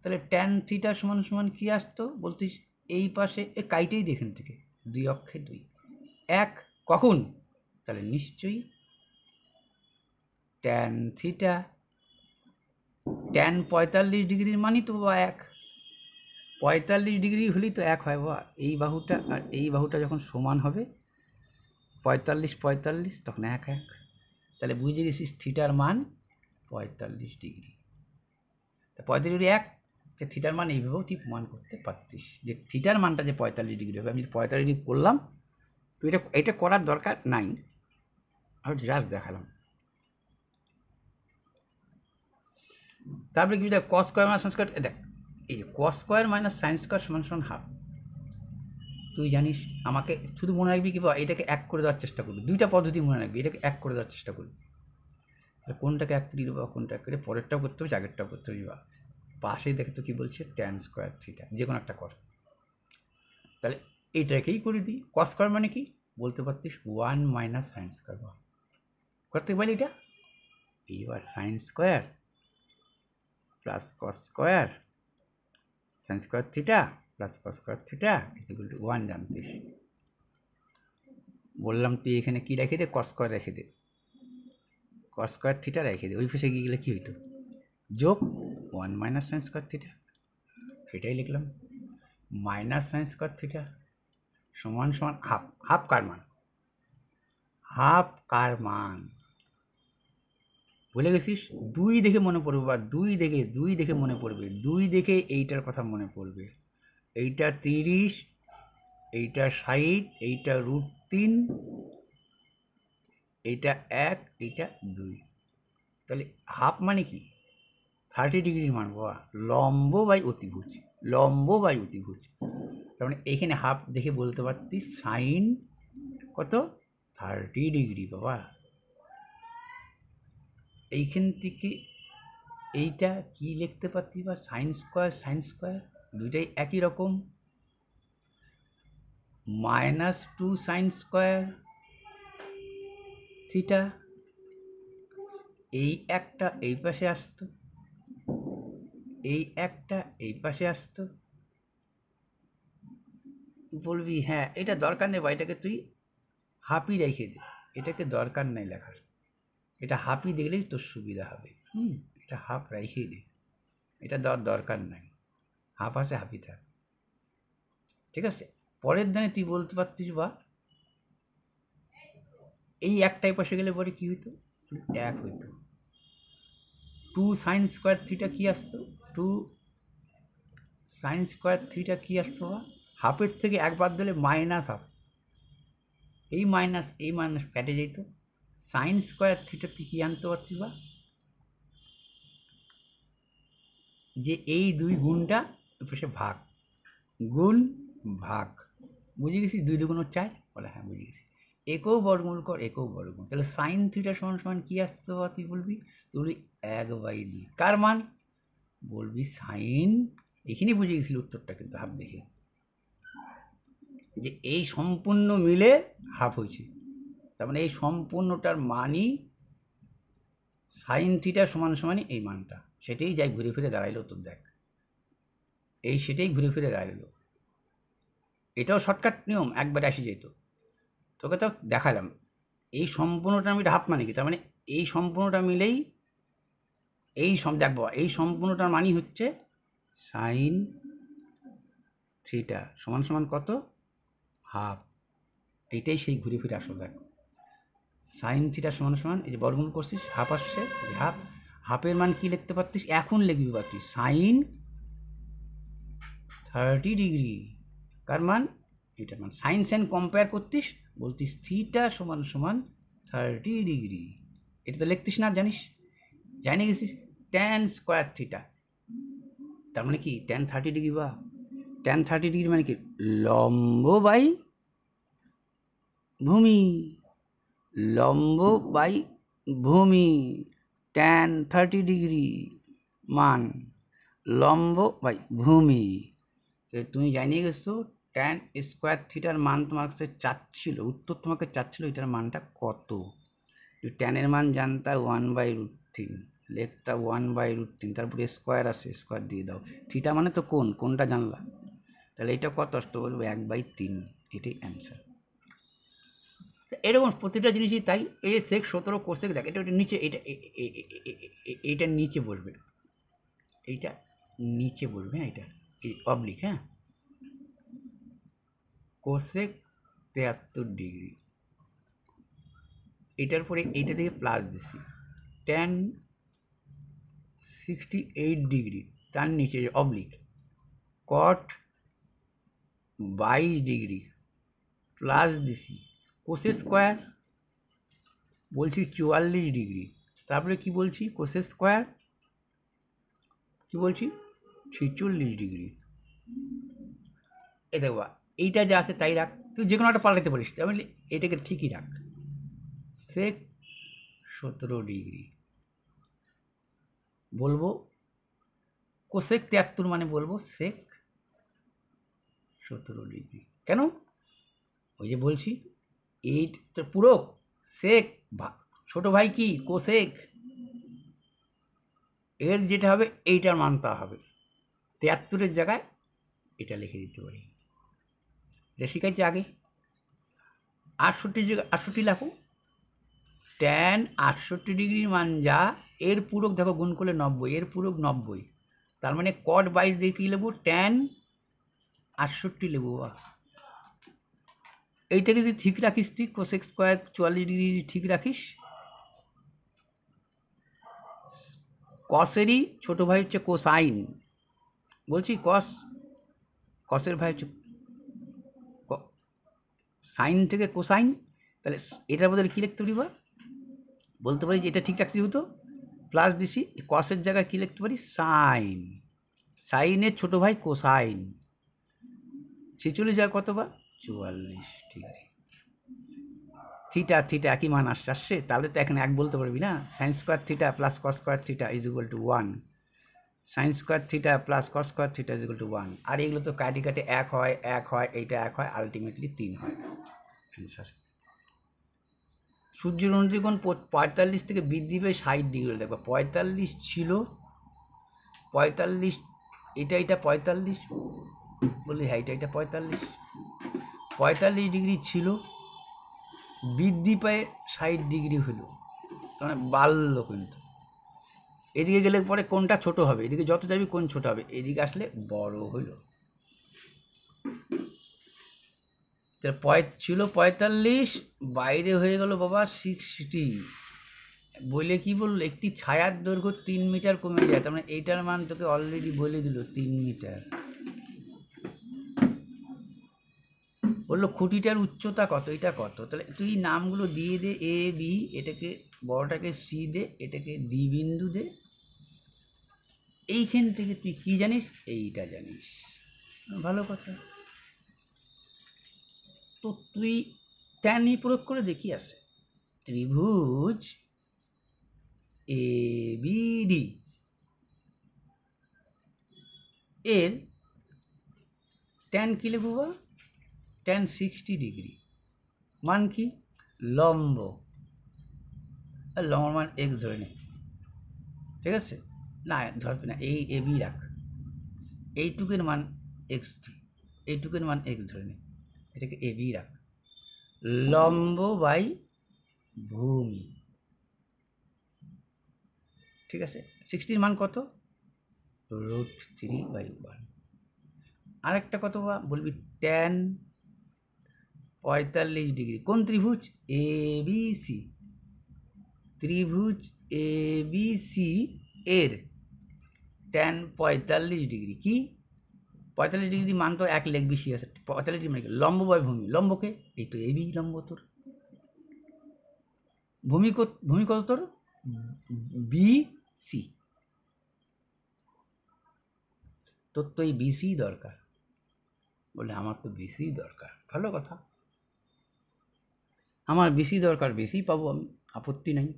তাহলে ট্যান থিটা সমান সমান কী আসতো? বলতিস এই পাশে এ কাইটেই দেখেন থেকে 2 অক্ষে 2, 1 কখন? তাহলে নিশ্চয়ই ট্যান থিটা, ট্যান 45 ডিগ্রির মানই তো বা 1, 45 ডিগ্রি হলেই তো 1 হয় বা। এই বাহুটা আর এই বাহুটা যখন সমান হবে 45 45, তখন 1 1। তাহলে বুঝে গেছিস থিটার মান 45 ডিগ্রি। তা 45 ডিগ্রি 1, থিটার মান এইভাবেও তুই প্রমাণ করতে পারতিস যে থিটার মানটা যে 45 ডিগ্রি হবে। আমি 45 ডিগ্রি করলাম, তো এটা করার দরকার নাই, আমি জাস্ট দেখালাম। তারপরে কি দেখ, cos square minus sine square. দেখ এই যে cos square minus sine square সমান সমান হাফ। তুই জানিস, আমাকে শুধু মনে রাখবি কি বা, এটাকে 1 করে দেওয়ার চেষ্টা করবি। দুইটা পদ্ধতি মনে রাখবি, এটাকে 1 করে দেওয়ার চেষ্টা করবি। কোনটাকে 1 করে দেবো, কোনটা 1 করে, পরেরটাও করতে হবে, আগেরটাও করতে হবে বা। পাশে দেখে তো কি বলছে, ট্যান স্কোয়ার থিটা, যে কোনো একটা কর। তাহলে এইটাকেই করে দিই। কস স্কোয়ার মানে কি বলতে পারতিস 1 মাইনাস সাইন স্কোয়ার, বা করতে পারি এটা। এইবার sine square plus cos square, sine square theta plus cos square theta equal to 1 জানতিস। বললাম তুই এখানে কি রেখে দে, কস স্কোয়ার রেখে দে, কস স্কোয়ার থিটা রেখে দে। ওই পাশে গিয়ে গেলে কী হইতো, যোগ 1 মাইনাস সাইন স্কোয়ার থিটা, সেটাই লিখলাম। মাইনাস সাইন স্কোয়ার থিটা সমান সমান হাফ। হাফ কার মান? হাফ কার মান ভুলে গেছিস? 2 দেখে মনে পড়বে, বা 2 দেখে মনে পড়বে, 2 দেখে এইটার কথা মনে পড়বে। এইটা 30, এইটা 60, এইটা √3, এইটা 1, এইটা 2। তাহলে হাফ মানে কি 30 ডিগ্রির মান বাবা, লম্ব বাই অতিভুজ, লম্ব বাই অতিভুজ। তার মানে এইখানে হাফ দেখে বলতে পারতি সাইন কত 30 ডিগ্রি বাবা। এইখান থেকে এইটা কি লিখতে পারতি বা সাইন স্কোয়ার দুইটাই একই রকম, -2 সাইন স্কোয়ার থিটা, এই একটা এই পাশে আসতো, এই একটা এই পাশে আসতো। বলবি হ্যাঁ এটা দরকার নেই বা এটাকে তুই হাফই রেখে দে, এটাকে দরকার নেই লেখার, এটা হাফই দেখলেই তোর সুবিধা হবে। এটা হাফ রেখে দে, এটা দরকার নাই, হাফ আছে হাফই থাক, ঠিক আছে। পরের দিনে তুই বলতে পারতিস বা এই একটাই পাশে গেলে পরে কি হইতো, এক হইতো। 2 সাইন স্কোয়ার থিটা কি আসতো, 2 সাইন স্কোয়ার থিটা কি আসতো বা হাফের থেকে একবার দিলে -হাফ, এই মাইনাস কেটে যেত, সাইন স্কোয়ার থিটা তুই কি আনতে পারতিস বা যে এই দুই গুণটা পাশে ভাগ, গুণ ভাগ, বুঝে গেছিস? 2 2 4 বলে হ্যাঁ বুঝে গেছি। একেও বর্গমূল কর, একেও বর্গমূল, তাহলে সাইন থিটা সমান সমান কি আসতো বা তুই বলবি 1/2। কার মান বলবি সাইন, এখানেই বুঝে গেছিলি উত্তরটা কিন্তু হাফ দেখে, যে এই সম্পূর্ণ মিলে হাফ হয়েছে, তার মানে এই সম্পূর্ণটার মানই সাইন থিটা সমান সমানই এই মানটা, সেটাই যাই ঘুরে ফিরে দাঁড়াইলো তোর, দেখ এই সেটাই ঘুরে ফিরে দাঁড়াইলো। এটাও শর্টকাট নিয়ম, একবারে আসে যেত, তোকে তো দেখালাম। এই সম্পূর্ণটা আমি হাফ মানে কি, তার মানে এই সম্পূর্ণটা মিলেই দেখবো এই সম্পূর্ণটার মানই হচ্ছে সাইন থিটা সমান সমান কত, হাফ। এইটাই সেই ঘুরে ফিরে আসলো, দেখো সাইন থিটা সমান সমান এই যে বর্গমূল করছিস হাফ আসছে, হাফ, হাফের মান কি লিখতে পারতিস, এখন লিখবি পারতিস সাইন 30 ডিগ্রি, কার মান এটার মান, সাইন কম্পেয়ার করতিস বলতিস থিটা সমান সমান 30 ডিগ্রি, এটা তো লিখতিস না, জানিস জানি গেছিস ট্যান স্কোয়ার থিটা, তার মানে কি ট্যান 30 ডিগ্রি বা ট্যান 30 ডিগ্রি মানে কি লম্ব বাই ভূমি, লম্ব বাই ভূমি, ট্যান 30 ডিগ্রি মান লম্ব বাই ভূমি। তুমি জানিয়ে গেছো ট্যান স্কোয়ার থিটার মান তোমার কাছে চাচ্ছিল, উত্তর তোমাকে চাচ্ছিল এটার মানটা কত, ট্যানের মান জানতা 1/√3, লেখতা 1/√3, তারপরে স্কোয়ার আসে স্কোয়ার দিয়ে দাও, থিটা মানে তো কোনটা জানলা, তাহলে এটা কত আসতো বলবো 1/3, এটাই অ্যান্সার। এরকম প্রতিটা জিনিসই তাই, এই যে সেক 17 কোসেক দেখ, এটা নিচে, এইটা নিচে বসবে, এইটা নিচে বসবে, হ্যাঁ এটা এই অবলিক, হ্যাঁ কোসেক 73 ডিগ্রি, এটার পরে এইটা থেকে প্লাস দিছি, ট্যান 68 ডিগ্রি, তার নিচে অবলিক কট 22 ডিগ্রি প্লাস দিছি, কোসেক স্কোয়ার বলছি 44 ডিগ্রি, তারপরে কি বলছি কোসেক স্কোয়ার কি বলছি 46 ডিগ্রি। এ দেখবা এইটা যা আছে তাই রাখ, তুই যে কোনো একটা পাল্টাতে পারিস, তাহলে এটাকে ঠিকই রাখ, সেক 17 ডিগ্রি বলবো, কোসেক 73 মানে বলবো সেক 17 ডিগ্রি, কেন ওই যে বলছি এই তো পুরো সেক, ছোট ভাই কি কোসেক, এর যেটা হবে এইটার মান তা হবে, 73-এর জায়গায় এটা লিখে দিতে পারি, এটা শিখাইছি আগে। 68 জায়গায় 68 লাখো, ট্যান 68 ডিগ্রির মান যা, এর পূরক দেখো গুণ করলে 90, এর পূরক 90, তার মানে কট 22 দিয়ে কী নেবো ট্যান 68 নেবো, এইটাকে যদি ঠিক রাখিস তুই কোসেক স্কোয়ার 44 ডিগ্রি ঠিক রাখিস, কসেরই ছোট ভাই হচ্ছে কোসাইন, বলছি কসের ভাই হচ্ছে সাইন থেকে কোসাইন, তাহলে এটার বদলে কী লিখতে পারি বা বলতে পারি যে এটা ঠিক রাখছি হতো, প্লাস দিছি কসের জায়গায় কী লিখতে পারি সাইন, সাইনের ছোট ভাই কোসাইন, 46 যায় কত বা 44 ডিগ্রি। থিটা থিটা একই মান আসছে, তাহলে তো এখানে এক বলতে পারবি না। Sine square theta plus cos square theta is equal two 1, sine square theta plus cos square theta is equal two 1। আর এগুলো তো কাটি কাটে এক হয়, এইটা এক হয়, আলটিমেটলি 3 হয় অ্যান্সার। সূর্যের অনুদিগণ 45 থেকে বৃদ্ধি পেয়ে 60 ডিগ্রি, দেখো 45 ছিল, 45 এটা 45 বলি, হ্যাঁ এটা 45 ডিগ্রি ছিল, বৃদ্ধি পায় 60 ডিগ্রি হলো, মানে বাড়লো। কিন্তু এদিকে গেলে পরে কোনটা ছোট হবে, এদিকে যত যাবি কোন ছোট হবে, এদিকে আসলে বড় হলো। ছিল 45, বাইরে হয়ে গেল বাবা 60। বলে কি বললো, একটি ছায়ার দৈর্ঘ্য 3 মিটার কমে যায়, তার মানে এইটার মান তোকে অলরেডি বলে দিল 3 মিটার। বললো খুঁটিটার উচ্চতা কত, এটা কত, তাহলে তুই নামগুলো দিয়ে দে, এ বি, এটাকে বড়টাকে সি দে, এটাকে ডি বিন্দু দে। এইখান থেকে তুই কি জানিস, এইটা জানিস, ভালো কথা। তো তুই ট্যান ই প্রয়োগ করে দেখি আসে, ত্রিভুজ এ বি ডি এর ট্যান কি লিখব, ট্যান 60 ডিগ্রি, মান কি, লম্ব, আর লম্ব মান এক্স ধরে নে, ঠিক আছে, না ধরবি না, এই এ বি রাখ, এইটুকের মান এক্স, এইটুকের মান এক্স ধরে নে, এটাকে এ বি রাখ, লম্ব বাই ভূমি, ঠিক আছে। 60 মান কত, √3/1। আরেকটা কত বলবি, ট্যান 45 ডিগ্রি, কোন ত্রিভুজ, এ বি সি, ত্রিভুজ এ বি সি এর ট্যান 45 ডিগ্রি, কি 45 ডিগ্রি মান তো এক লেখ বেশি আছে, 45 ডিগ্রি মানে লম্ব বাই ভূমি, লম্বকে এই তো এ বি লম্ব তোর, ভূমি কত তোর, বি সি, তোর তো এই বিসি দরকার, বলে আমার তো বিসি দরকার, ভালো কথা, আমার বিসি দরকার, বেশি পাবো আমি, আপত্তি নাই।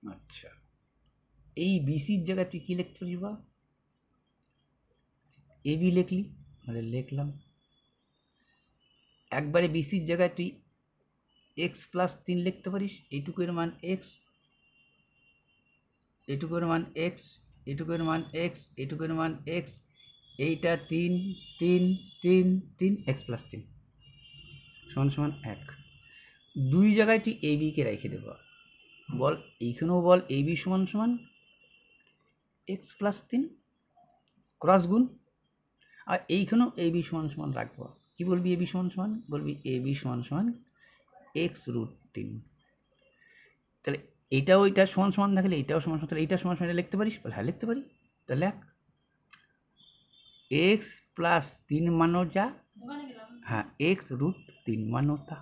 আচ্ছা, এই বিসির জায়গায় তুই কী লিখতে পারিস, বা এ বি লিখলি, মানে লিখলাম, একবারে বিসির জায়গায় তুই x+3 লিখতে পারিস, এইটুকুর মান এক্স, এটুকুর মান এক্স, এটুকুর মান এক্স, এটুকুর মান এক্স, এইটা 3 3 3 3 x+3 সমান সমান 1। দুই জায়গায় তুই এ বিকে রেখে দেব, বল এইখানেও বল এ বি সমান সমান x+3 ক্রস গুণ, আর এইখানেও এ বি সমান সমান রাখবো, কী বলবি, এ বি সমান সমান, বলবি এ বি সমান সমান x√3। তাহলে এইটাও এইটার সমান সমান থাকলে এইটাও সমান সমান, তাহলে এইটা সমান সমান লিখতে পারিস, বলে হ্যাঁ লিখতে পারি, তাহলে x+3 মানও যা, হ্যাঁ x√3 মানও তা,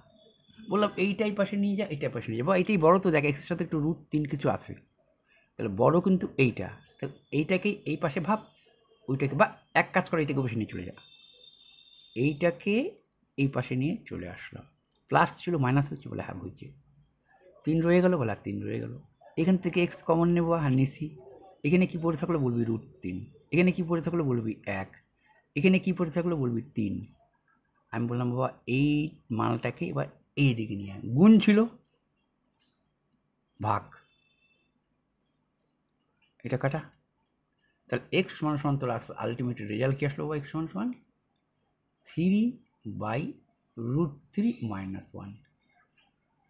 বললাম এইটাই পাশে নিয়ে যা, এইটাই পাশে নিয়ে যাবো, এইটাই বড় তো, দেখ এক্সের সাথে একটু √3 কিছু আছে, তাহলে বড় কিন্তু এইটা, তাহলে এইটাকেই এই পাশে ভাব, ওইটাকে বা এক কাজ করে এইটাকে পাশে নিয়ে চলে যা, এইটাকে এই পাশে নিয়ে চলে আসলাম, প্লাস ছিল মাইনাস হচ্ছে, বলে হ্যাঁ বুঝছি, 3 রয়ে গেল, বলে 3 রয়ে গেল, এখান থেকে এক্স কমন নেবো, হ্যাঁ নিসি, এখানে কি পড়ে থাকলো বলবি √3, এখানে কি পড়ে থাকলো বলবি 1, এখানে কি পড়ে থাকলো বলবি 3। আমি বললাম বাবা এই মালটাকে এবার এই দিকে নিয়ে গুণ ছিল, ভাগ, এটা কাটা, তাহলে এক্স সমান সমান তোর আলটিমেট রেজাল্ট কি আসলো, এক্স সমান সমান 3/√3 - 1।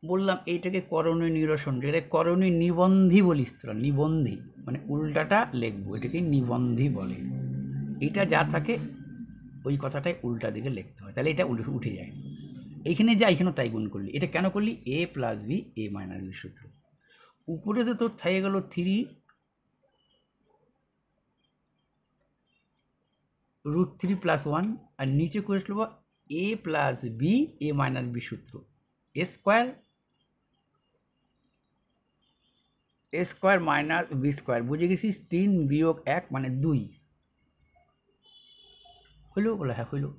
বললাম এইটাকে করণীয় নিরসন, যেটা করণীয় নিবন্ধী বলিস তোরা, নিবন্ধী মানে উল্টাটা লিখবো, এটাকে নিবন্ধী বলে, এটা যা থাকে ওই কথাটাই উল্টা দিকে লিখতে হয়, তাহলে এটা উঠে যায়, এইখানে যা এখানেও তাই গুণ করলি, এটা কেন করলি, a + b a - b সূত্র, উপরে তো তোর থেকে গেল 3√3 + 1, আর নিচে করে আসলো a + b a - b সূত্র, a স্কোয়ার - b স্কোয়ার, বুঝে গেছিস, 3 - 1 মানে 2 হইলো, বলে হ্যাঁ হইলো,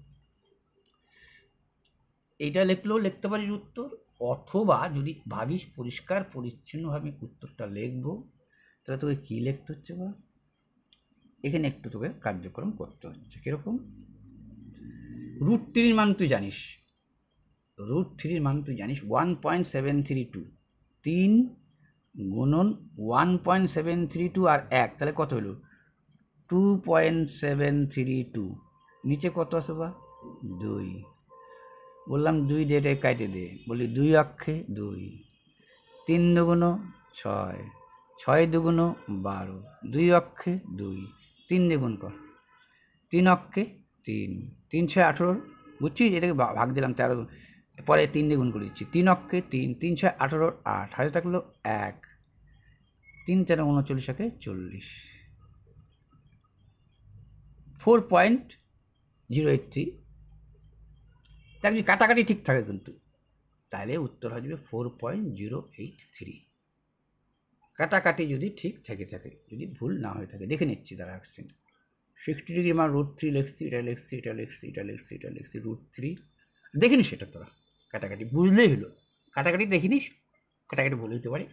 এইটা লিখলেও লিখতে পারিস উত্তর, অথবা যদি ভাবিস পরিষ্কার পরিচ্ছন্নভাবে উত্তরটা লিখবো, তাহলে তোকে কী লিখতে হচ্ছে বা এখানে একটু তোকে কার্যক্রম করতে হচ্ছে। কীরকম? √3 মান তুই জানিস, √3 মান তুই জানিস 1.732, 3 গুণন 1.732 আর 1, তাহলে কত হলো? 2.732। নিচে কত আছে বা? 2। বললাম 2 ডেটে কাটে দে, বলি 2 অক্ষে 2, 3 দুগুণ 6, 6 দুগুণ 12, 2 অক্ষে 2, 3 দ্বিগুণ কর, 3 অক্ষে 3, 3 6 18, বুঝছিস? এটাকে ভাগ দিলাম 13, পরে 3 দ্বিগুণ করে দিচ্ছি, 3 অক্ষে 3, 3 6 18, 8 হাতে থাকলো 1, 3 4 39 40, 4.083। দেখ যদি কাটাকাটি ঠিক থাকে কিন্তু, তাহলে উত্তর আসবে 4.083। কাটাকাটি যদি ঠিক থাকে, যদি ভুল না হয়ে থাকে, দেখে নিচ্ছি তারা আসছেন। 60 ডিগ্রি মান √3 লিখছি, এটা লিখছি, এটা লিখছি, এটা লিখছি, এটা লিখছি, √3 দেখিনিস। সেটা তোরা কাটাকাটি বুঝলেই হলো, কাটাকাটি দেখিনিস, কাটাকাটি বলে দিতে পারে।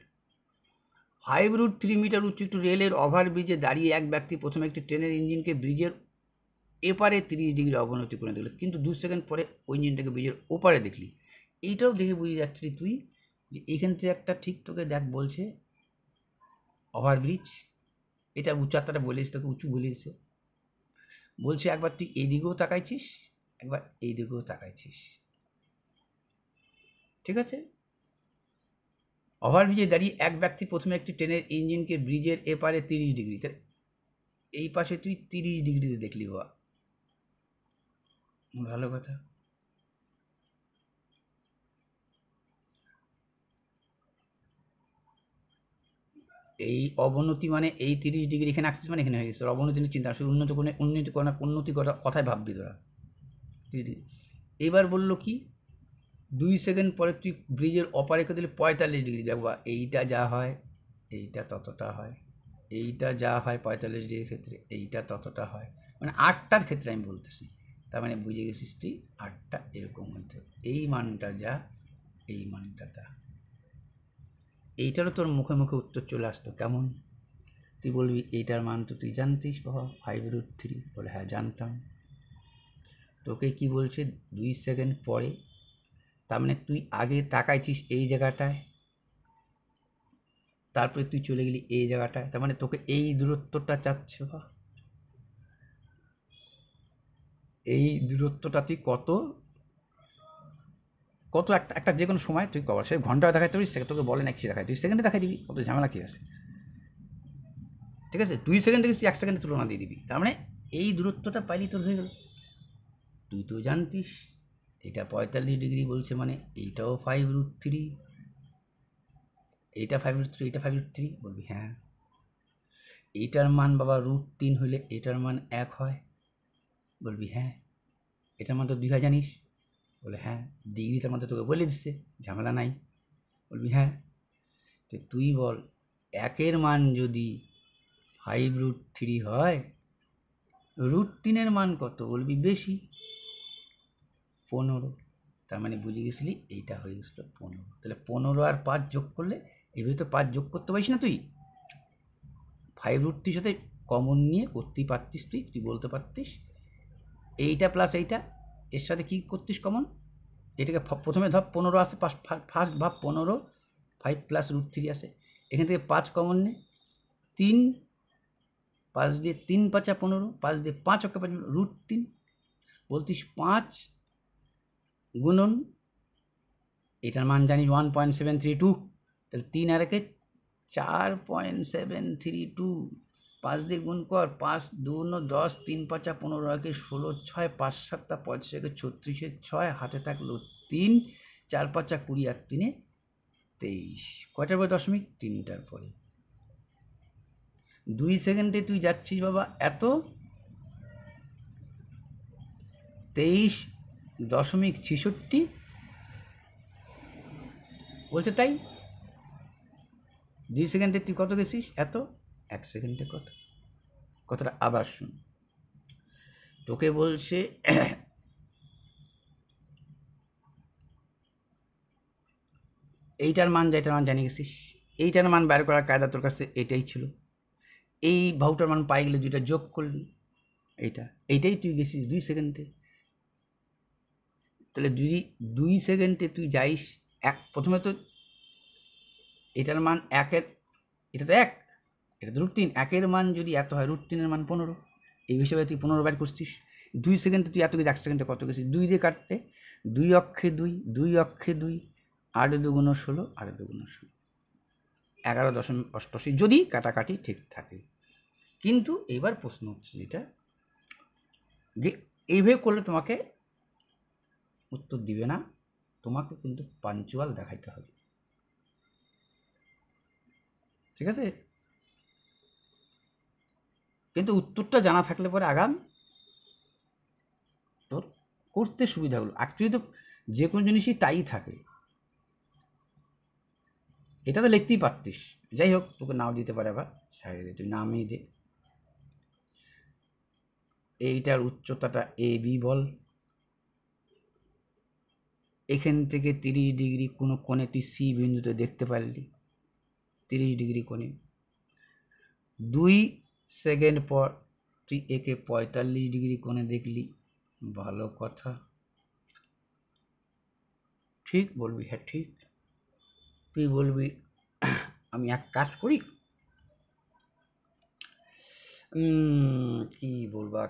5√3 মিটার উঁচু একটু রেলের ওভারব্রিজে দাঁড়িয়ে এক ব্যক্তি প্রথমে একটি ট্রেনের ইঞ্জিনকে ব্রিজের এপারে 30 ডিগ্রি অবনতি করে দিল, কিন্তু 2 সেকেন্ড পরে ওই ইঞ্জিনটাকে ব্রিজের ওপারে দেখলি। এইটাও দেখে বুঝে যাচ্ছিলি তুই যে এইখান থেকে একটা ঠিক তোকে দেখ বলছে ওভারব্রিজ, এটা উচ্চতাটা বলেছিস, তোকে উঁচু বলেছে, বলছে একবার তুই এইদিকেও তাকাইছিস, একবার এইদিকেও তাকাইছিস, ঠিক আছে? ওভারব্রিজে দাঁড়িয়ে এক ব্যক্তি প্রথমে একটি ট্রেনের ইঞ্জিনকে ব্রিজের এপারে 30 ডিগ্রি, এই পাশে তুই 30 ডিগ্রিতে দেখলি। বা ভালো কথা। এই অবনতি মানে এই 30 ডিগ্রি এখানে আসছিস মানে এখানে হয়ে গেছে অবনতি নিয়ে চিন্তা, শুধু উন্নতি কথায় ভাববি তোরা। এবার বললো কি 2 সেকেন্ড পরে তুই ব্রিজের অপারে করে দিলে 45 ডিগ্রি। দেখবা এইটা যা হয় এইটা ততটা হয়, এইটা যা হয় 45 ডিগ্রির ক্ষেত্রে এইটা ততটা হয়, মানে 8টার ক্ষেত্রে আমি বলতেছি। তার মানে বুঝে গেছিস তুই 8টা এরকম হতে, এই মানটা যা, এই মানটা তা। এইটারও তোর মুখে মুখে উত্তর চলে আসতো। কেমন? তুই বলবি এইটার মান তো তুই জানতিস বাবা 5√3, বলে হ্যাঁ জানতাম। তোকে কি বলছে 2 সেকেন্ড পরে, তার মানে তুই আগে তাকাইছিস এই জায়গাটায়, তারপরে তুই চলে গেলি এই জায়গাটায়, তার মানে তোকে এই দূরত্বটা চাচ্ছে বা এই দূরত্বটা তুই কত কত একটা যে কোনো সময় তুই কবার, সে ঘন্টায় দেখাইতে পারিস, তোকে বলে না কিছু দেখায়, তুই সেকেন্ডে দেখাই দিবি, কত ঝামেলা কী আছে, ঠিক আছে? 2 সেকেন্ড থেকে তুই 1 সেকেন্ডে তুলনা দিয়ে দিবি, তার মানে এই দূরত্বটা পাইলি তোর হয়ে গেল। তুই তো জানতিস এটা 45 ডিগ্রি বলছে, মানে এইটাও 5√3, এইটা 5√3, এইটা 5√3, বলবি হ্যাঁ। এইটার মান বাবা √3 হলে এটার মান 1 হয়, বলবি হ্যাঁ। এটার মান তো 2 হয় জানিস, বলে হ্যাঁ। ডিগ্রি তার মধ্যে তোকে বলে দিচ্ছে, ঝামেলা নাই, বলবি হ্যাঁ। তো তুই বল 1-এর মান যদি 5√3 হয়, √3-এর মান কত? বলবি বেশি, 15। তার মানে বুঝে গেছিলি এইটা হয়ে গেছিলো 15। তাহলে 15 আর 5 যোগ করলে, এভাবে তো 5 যোগ করতে পারিস না তুই, 5√3 সাথে কমন নিয়ে করতেই পারতিস, তুই বলতে পারতিস এইটা প্লাস এইটা, এর সাথে কী করতিস কমন, এটাকে প্রথমে ধর 15 আসে, ফার্স্ট ভাব 15, 5 প্লাস √3 আসে, এখান থেকে 5 কমন নে, 3, 5 দিয়ে 3 5 15, 5 দিয়ে 5 অক্ষে 5, √3 বলতিস 5 গুণন এটার মান জানিস 1.732, তাহলে 3 আর 1 4.732, 5 দিয়ে গুণ কর, 5 2 10, 3 5 15, 16 6, 5 7 25, 36, 6 হাতে থাকলো 3, 4 5 20 আর 3 23, কয়টার পরে দশমিক? 3টার পরে। 2 সেকেন্ডে তুই যাচ্ছিস বাবা এত 23.66 বলছে, তাই 2 সেকেন্ডে তুই কত গেছিস? এত। 1 সেকেন্ডে কত? কথাটা আবার শুন, তোকে বলছে এইটার মান যেটার মান জানিয়ে গেছিস, এইটার মান বের করার কায়দা তোর কাছে এটাই ছিল। এই বাহুটার মান পাই গেলে দুইটা যোগ করলি, এইটাই তুই গেছিস 2 সেকেন্ডে। তাহলে 2 সেকেন্ডে তুই যাইস প্রথমে তো এটার মান 1-এর, এটা তো 1, এটা তো √3, 1-এর মান যদি এত হয় √3-এর মান 15, এই হিসেবে তুই 15 বের করছিস। 2 সেকেন্ডে তুই এত গেছিস, 1 সেকেন্ডে কত গেছিস? 2 দিয়ে কাটতে 2 অক্ষে 2, 2 অক্ষে 2, 8 2 16, 8 2 16, 11.88 যদি কাটাকাটি ঠিক থাকে। কিন্তু এবার প্রশ্ন হচ্ছে যেটা, যে এইভাবে করলে তোমাকে উত্তর দিবে না, তোমাকে কিন্তু পাঞ্চুয়াল দেখাইতে হবে, ঠিক আছে? কিন্তু উত্তরটা জানা থাকলে পরে আগাম তোর করতে সুবিধা হলো। অ্যাকচুয়ালি তো যে কোনো জিনিসই তাই থাকে, এটা তো লিখতেই পারতিস। যাই হোক, তোকে নাও দিতে পারে, আবার সাইডে দে, তুই নামই দে। এইটার উচ্চতাটা AB বল। এখান থেকে 30 ডিগ্রি কোনো কোণে তুই C বিন্দুতে দেখতে পারলি, 30 ডিগ্রি কোণে। 2 সেকেন্ড পর তুই একে 45 ডিগ্রি কোণে দেখলি, ভালো কথা, ঠিক বলবি, হ্যাঁ ঠিক। তুই বলবি আমি এক কাজ করি, কি বলবা,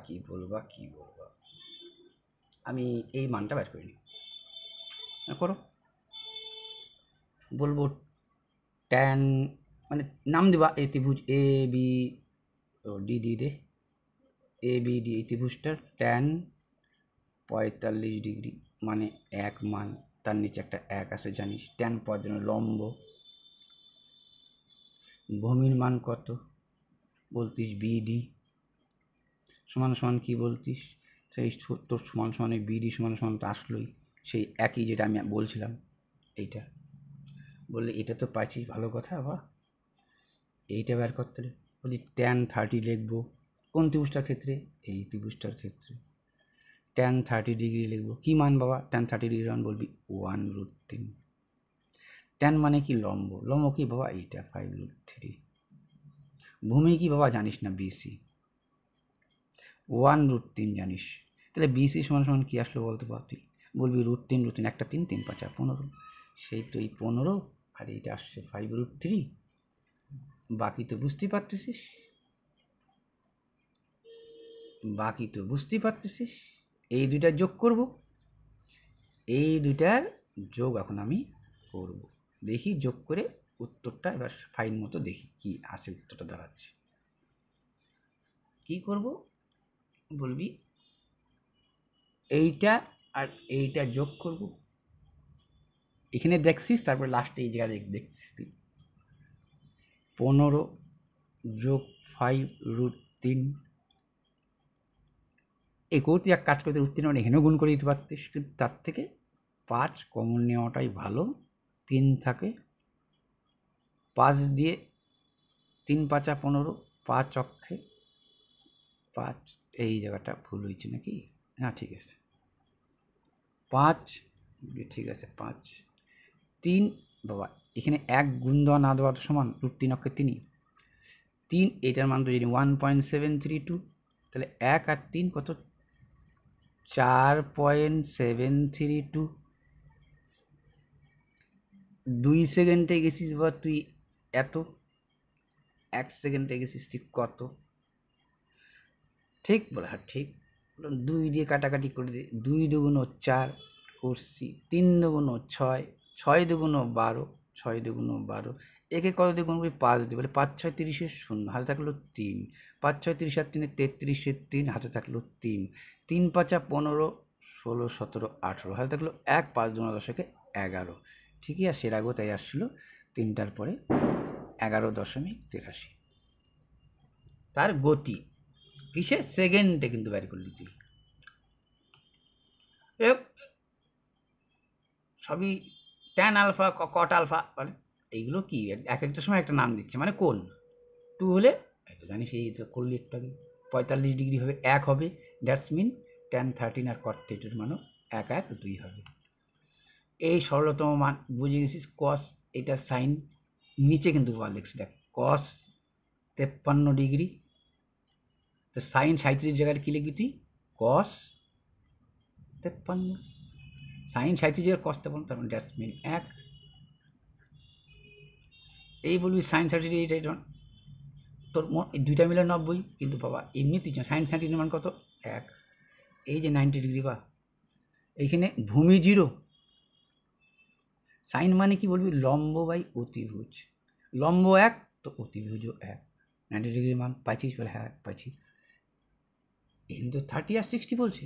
আমি এই মানটা বের করে নিই, করো। বলবো ট্যান, মানে নাম দিবা এই ত্রিভুজ এ বি, ডি দে, এ বি ডি, এই ত্রিভুজটার ট্যান 45 ডিগ্রি মানে 1 মান, তার নিচে একটা 1 আছে জানিস, ট্যান পাওয়ার জন্য লম্ব। ভূমির মান কত বলতিস? বিডি সমান সমান কি বলতিস? সেই তোর সমান সমান বিডি সমান সমান তো আসলোই, সেই একই যেটা আমি বলছিলাম, এইটা বললে এটা তো পাইছিস, ভালো কথা। আবার এইটা বের করতে হলে বলি ট্যান 30 লিখবো, কোন ত্রিভুজটার ক্ষেত্রে? এই ত্রিভুজটার ক্ষেত্রে ট্যান 30 ডিগ্রি লিখবো। কি মান বাবা? ট্যান 30 ডিগ্রি মান বলবি 1√3। ট্যান মানে কি? লম্ব। লম্ব কি বাবা? এইটা 5√3। ভূমি কি বাবা? জানিস না, বিসি 1√3 জানিস। তাহলে বিসি সমান সমান কি আসলো বলতে পারতি? বলবি √3, একটা 3, 3 5 15, সেই তো এই 15, আর এইটা আসছে 5√3। বাকি তো বুঝতেই পারতেছিস, এই দুইটা যোগ করব, এই দুইটার যোগ এখন আমি করব। দেখি যোগ করে উত্তরটা এবার ফাইন মতো দেখি কি আসে, উত্তরটা দাঁড়াচ্ছে। কি করব বলবি, এইটা আর এইটা যোগ করব, এখানে দেখছিস, তারপর লাস্টে এই জায়গায় দেখছিস তুই 15 যোগ 5√3। এই তুই এক কাজ করতে √3 মানে এখানেও গুণ করে দিতে পারতিস, কিন্তু তার থেকে 5 কমন নেওয়াটাই ভালো। 3 থাকে, 5 দিয়ে 3 5 15, 5 অক্ষে 5, এই জায়গাটা ভুল হয়েছে নাকি? না ঠিক আছে, 5, ঠিক আছে 5 3 বাবা, এখানে 1 গুণ দেওয়া না দেওয়া তো সমান, √3 অক্ষে 3, এটার মান তো যদি 1.732, তাহলে 1 আর 3 কত? 4.732। 2 সেকেন্ডে গেছিস বা তুই এত, 1 সেকেন্ডে গেছিস তুই কত? ঠিক বলে, হ্যাঁ ঠিক। 2 দিয়ে কাটাকাটি করে দিই, 2 দুগুণ 4 করছি, 3 দুগুণ 6, 6 দুগুণ 12, 6 দুগুণ 12, একে কত দিয়ে গুণ করি? 5 দিয়ে, বলে 5 6 30 শূন্য, হাতে থাকলো 3, 5 6 30 আর 3 33, 3 হাতে থাকলো 3, 3 5 15 16 17 18, হাতে থাকলো 1, 5 2 10 11। ঠিকই আর সের আগেও তাই আসছিল, 3টার পরে 11.83। তার গতি কিসে? সেকেন্ডে কিন্তু বের করলি তুই। সবই ট্যান আলফা, কট আলফা, মানে এইগুলো কি এক একটা সময় একটা নাম দিচ্ছে, মানে কোন 2 হলে জানিস, এই তো করলি একটু আগে 45 ডিগ্রি হবে, 1 হবে, দ্যাটস মিন ট্যান 13 আর কট 13 মানও 1 1 2 হবে। এই সরলতম মান বুঝে গেছিস। কস, এটা সাইন, নিচে কিন্তু বল লিখছি দেখ, কস 53 ডিগ্রি। তো সাইন 37 জায়গায় কী লিখবি তুই? কস 53। সাইন 37 জায়গায় কস 53, তার মানে দ্যাটস মিন 1। এই বলবি সাইন 38 তোর দুইটা মিলে 90, কিন্তু বাবা এমনি তুই সাইন 30 মান কত? 1। এই যে 90 ডিগ্রি বা এইখানে ভূমি 0, সাইন মানে কি বলবি? লম্ব বাই অতিভুজ। লম্ব 1 তো অতিভুজও 1। 90 ডিগ্রি মান পাইছিস? বলে হ্যাঁ পাইছি। কিন্তু 30 আর 60 বলছে,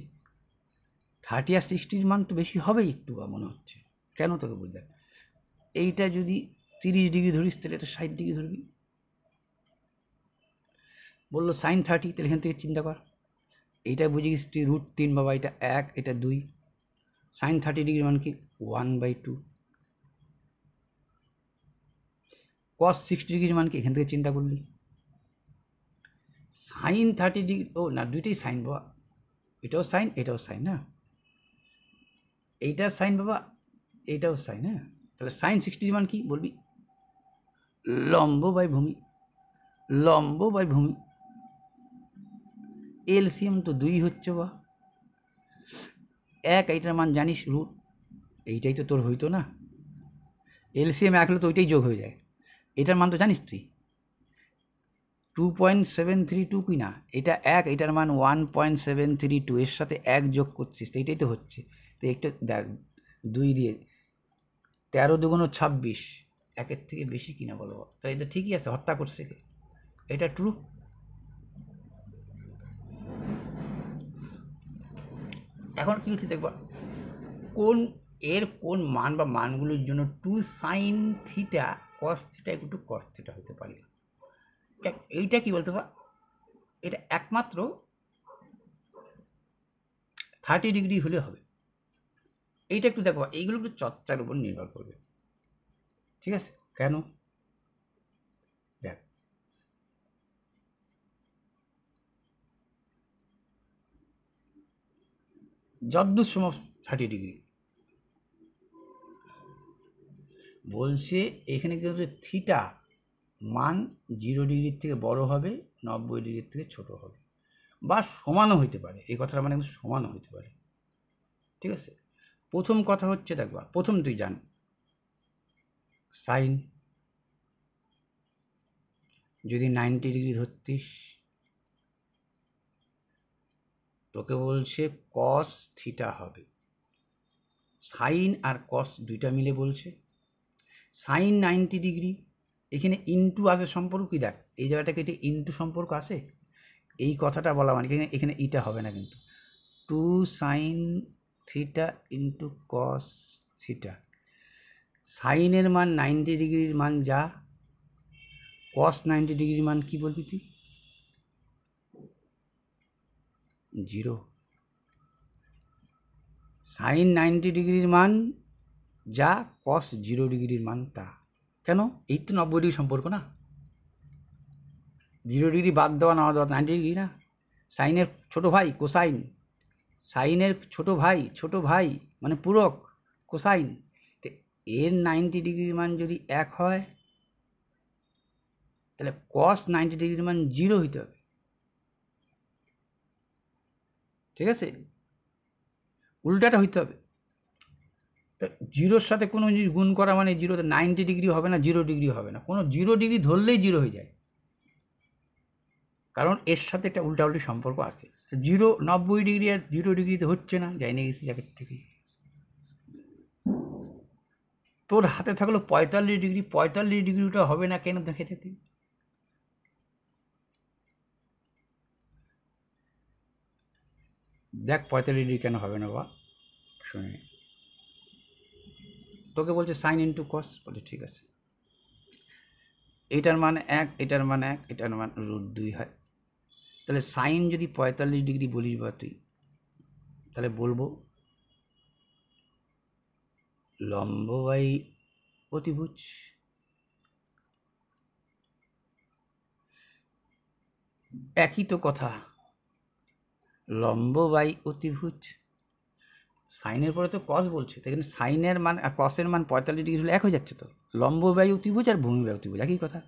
30 আর 60 মান তো বেশি হবেই একটু বা মনে হচ্ছে। কেন তোকে বুঝলে? এইটা যদি 30 ডিগ্রি ধরিস তাহলে এটা 60 ডিগ্রি ধরবি। বললো সাইন 30, তাহলে এখান থেকে চিন্তা কর। এইটা বুঝে গেছিস তুই √3 বাবা, এটা 1 এটা 2। সাইন 30 ডিগ্রি মান কি? 1/2। কস 60 ডিগ্রি মান কি? এখান থেকে চিন্তা করলি। সাইন 30 ডিগ্রি, ও না দুইটাই সাইন বাবা, এটাও সাইন এটাও সাইন না, এইটা সাইন বাবা এইটাও সাইন। হ্যাঁ, তাহলে সাইন 60 মান কি বলবি? লম্ব বাই ভূমি, লম্ব বাই ভূমি। এলসিএম তো 2 হচ্ছে বা 1, এইটার মান জানিস √, এইটাই তো তোর হইতো না। এলসিএম 1 হলে তো ওইটাই যোগ হয়ে যায়। এটার মান তো জানিস তুই 2.732 কি না, এটা 1, এটার মান 1.732, এর সাথে 1 যোগ করছিস, তো এইটাই তো হচ্ছে। তো একটু দেখ 2 দিয়ে 13 × 2 = 26, 1-এর থেকে বেশি কিনা বলো? তো এটা ঠিকই আছে, হত্যা করছে কে? এটা ট্রু। এখন কি হচ্ছে দেখবা, কোন এর কোন মান বা মানগুলোর জন্য 2 sin theta cos theta = cos theta হতে পারে। এইটা কি বলতে পার? এটা একমাত্র 30 ডিগ্রি হলে হবে। এইটা একটু দেখো, এইগুলো একটু চর্চার উপর নির্ভর করবে, ঠিক আছে? কেন? দেখ, যদ্দূর সম্ভব 30 ডিগ্রি বলছে, এখানে কিন্তু থিটা মান 0 ডিগ্রির থেকে বড় হবে, 90 ডিগ্রির থেকে ছোট হবে, বা সমানও হইতে পারে। এই কথাটা মানে কিন্তু সমানও হইতে পারে, ঠিক আছে? প্রথম কথা হচ্ছে দেখবা, প্রথম তুই জান সাইন যদি 90 ডিগ্রি ধরতিস, তোকে বলছে কস থিটা হবে। সাইন আর কস দুইটা মিলে বলছে সাইন 90 ডিগ্রি, এখানে ইনটু আছে সম্পর্ক কি দেখ, এই জায়গাটাকে এটা ইনটু সম্পর্ক আছে, এই কথাটা বলা মানে এখানে ইটা হবে না, কিন্তু 2 sin theta into cos theta. সাইনের মান 90 ডিগ্রির মান যা, কস 90 ডিগ্রির মান কি বলবি তুই? 0। সাইন 90 ডিগ্রির মান যা, কস 0 ডিগ্রির মান তা। কেন? এই তো 90 ডিগ্রি সম্পর্ক না, 0 ডিগ্রি বাদ দেওয়া না দেওয়া 90 ডিগ্রি না। সাইনের ছোট ভাই কোসাইন, সাইনের ছোট ভাই মানে পূরক কোসাইন। তো এর 90 ডিগ্রির মান যদি 1 হয়, তাহলে কস 90 ডিগ্রির মান 0 হইতে হবে, ঠিক আছে? উল্টাটা হইতে হবে। তো 0-র সাথে কোনো জিনিস গুণ করা মানে 0, তো 90 ডিগ্রি হবে না, 0 ডিগ্রি হবে না, কোনো 0 ডিগ্রি ধরলেই 0 হয়ে যায়, কারণ এর সাথে একটা উল্টাউল্টি সম্পর্ক আছে। 0 90 ডিগ্রি আর 0 ডিগ্রিতে হচ্ছে না, যাই না গেছি জায়গার থেকে। তোর হাতে থাকলো 45 ডিগ্রি, 45 ডিগ্রিটা হবে না কেন দেখে যেতে? দেখ 45 ডিগ্রি কেন হবে না বা শুনে, তোকে বলছে সাইন ইন্টু কস, বলে ঠিক আছে, এটার মান 1, এটার মান 1, এটার মান √2 হয়। তাহলে সাইন যদি 45 ডিগ্রি বলিস বা তুই, তাহলে বলবো লম্ব বাই অতিভুজ। একই তো কথা, লম্ব বাই অতিভুজ। সাইনের পরে তো কস বলছে, তো এখানে সাইনের মান আর কসের মান 45 ডিগ্রি হলে এক হয়ে যাচ্ছে তো। লম্ব বাই অতিভুজ আর ভূমি বাই অতিভুজ একই কথা।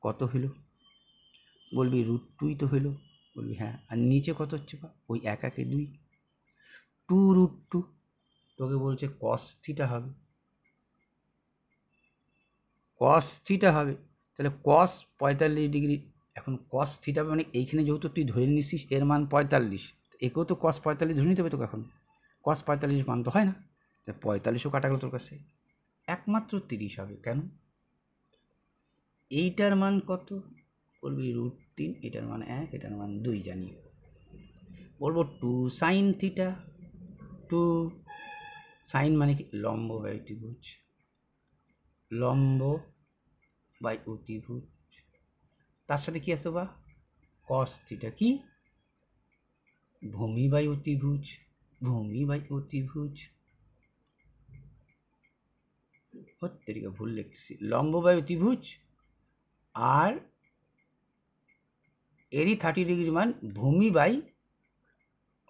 কত হইল? বলবি √2 তো হইল। বলবি হ্যাঁ, আর নিচে কত হচ্ছে বা ওই 1 1 2 2√2। তোকে বলছে কস থিটা হবে, কস থিটা হবে। তাহলে কস 45 ডিগ্রি, এখন কস থিটা মানে এইখানে যেহেতু তুই ধরে নিছিস এর মান 45, একেও তো কস 45 ধরে নিতে হবে তোকে। এখন কস 45 মান তো হয় না, 45ও কাটা গেল তোর কাছে, একমাত্র 30 হবে। কেন? এইটার মান কত? বলবি √3, এটার মান 1, এটার মান 2 জানি। বলবো 2 সাইন থিটা। 2 সাইন মানে কি? লম্ব বাই অতিভুজ, লম্ব বাই অতিভুজ। তার সাথে কি আছে বা? কস থিটা কি? ভূমি বাই অতিভুজ, ভূমি বাই অতিভুজ। হত্তেরিকা ভুল লিখছি, লম্ব বাই অতিভুজ আর এরই 30 ডিগ্রি মান ভূমি বাই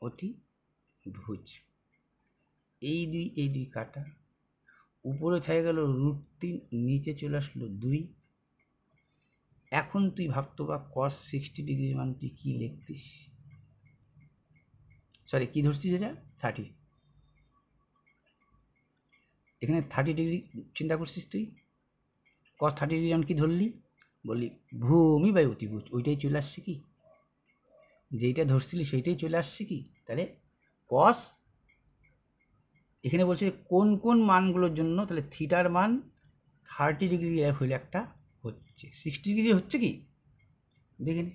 অতিভুজ। এই দুই কাটা, উপরে থেকে গেল √3, নিচে চলে আসলো 2। এখন তুই ভাবতো বা cos 60 ডিগ্রির মান তুই কী লিখতিস? সরি, কী ধরছিস? এটা 30, এখানে 30 ডিগ্রি চিন্তা করছিস তুই। cos 30 ডিগ্রি মান কী ধরলি? বললি ভূমি বাই অতিভুজ, ওইটাই চলে আসছে কি? যেইটা ধরছিলি সেইটাই চলে আসছে কি? তাহলে cos, এখানে বলছে কোন কোন মানগুলোর জন্য, তাহলে থিটার মান 30 ডিগ্রি হইলে একটা হচ্ছে 60 ডিগ্রি হচ্ছে কি? দেখে নি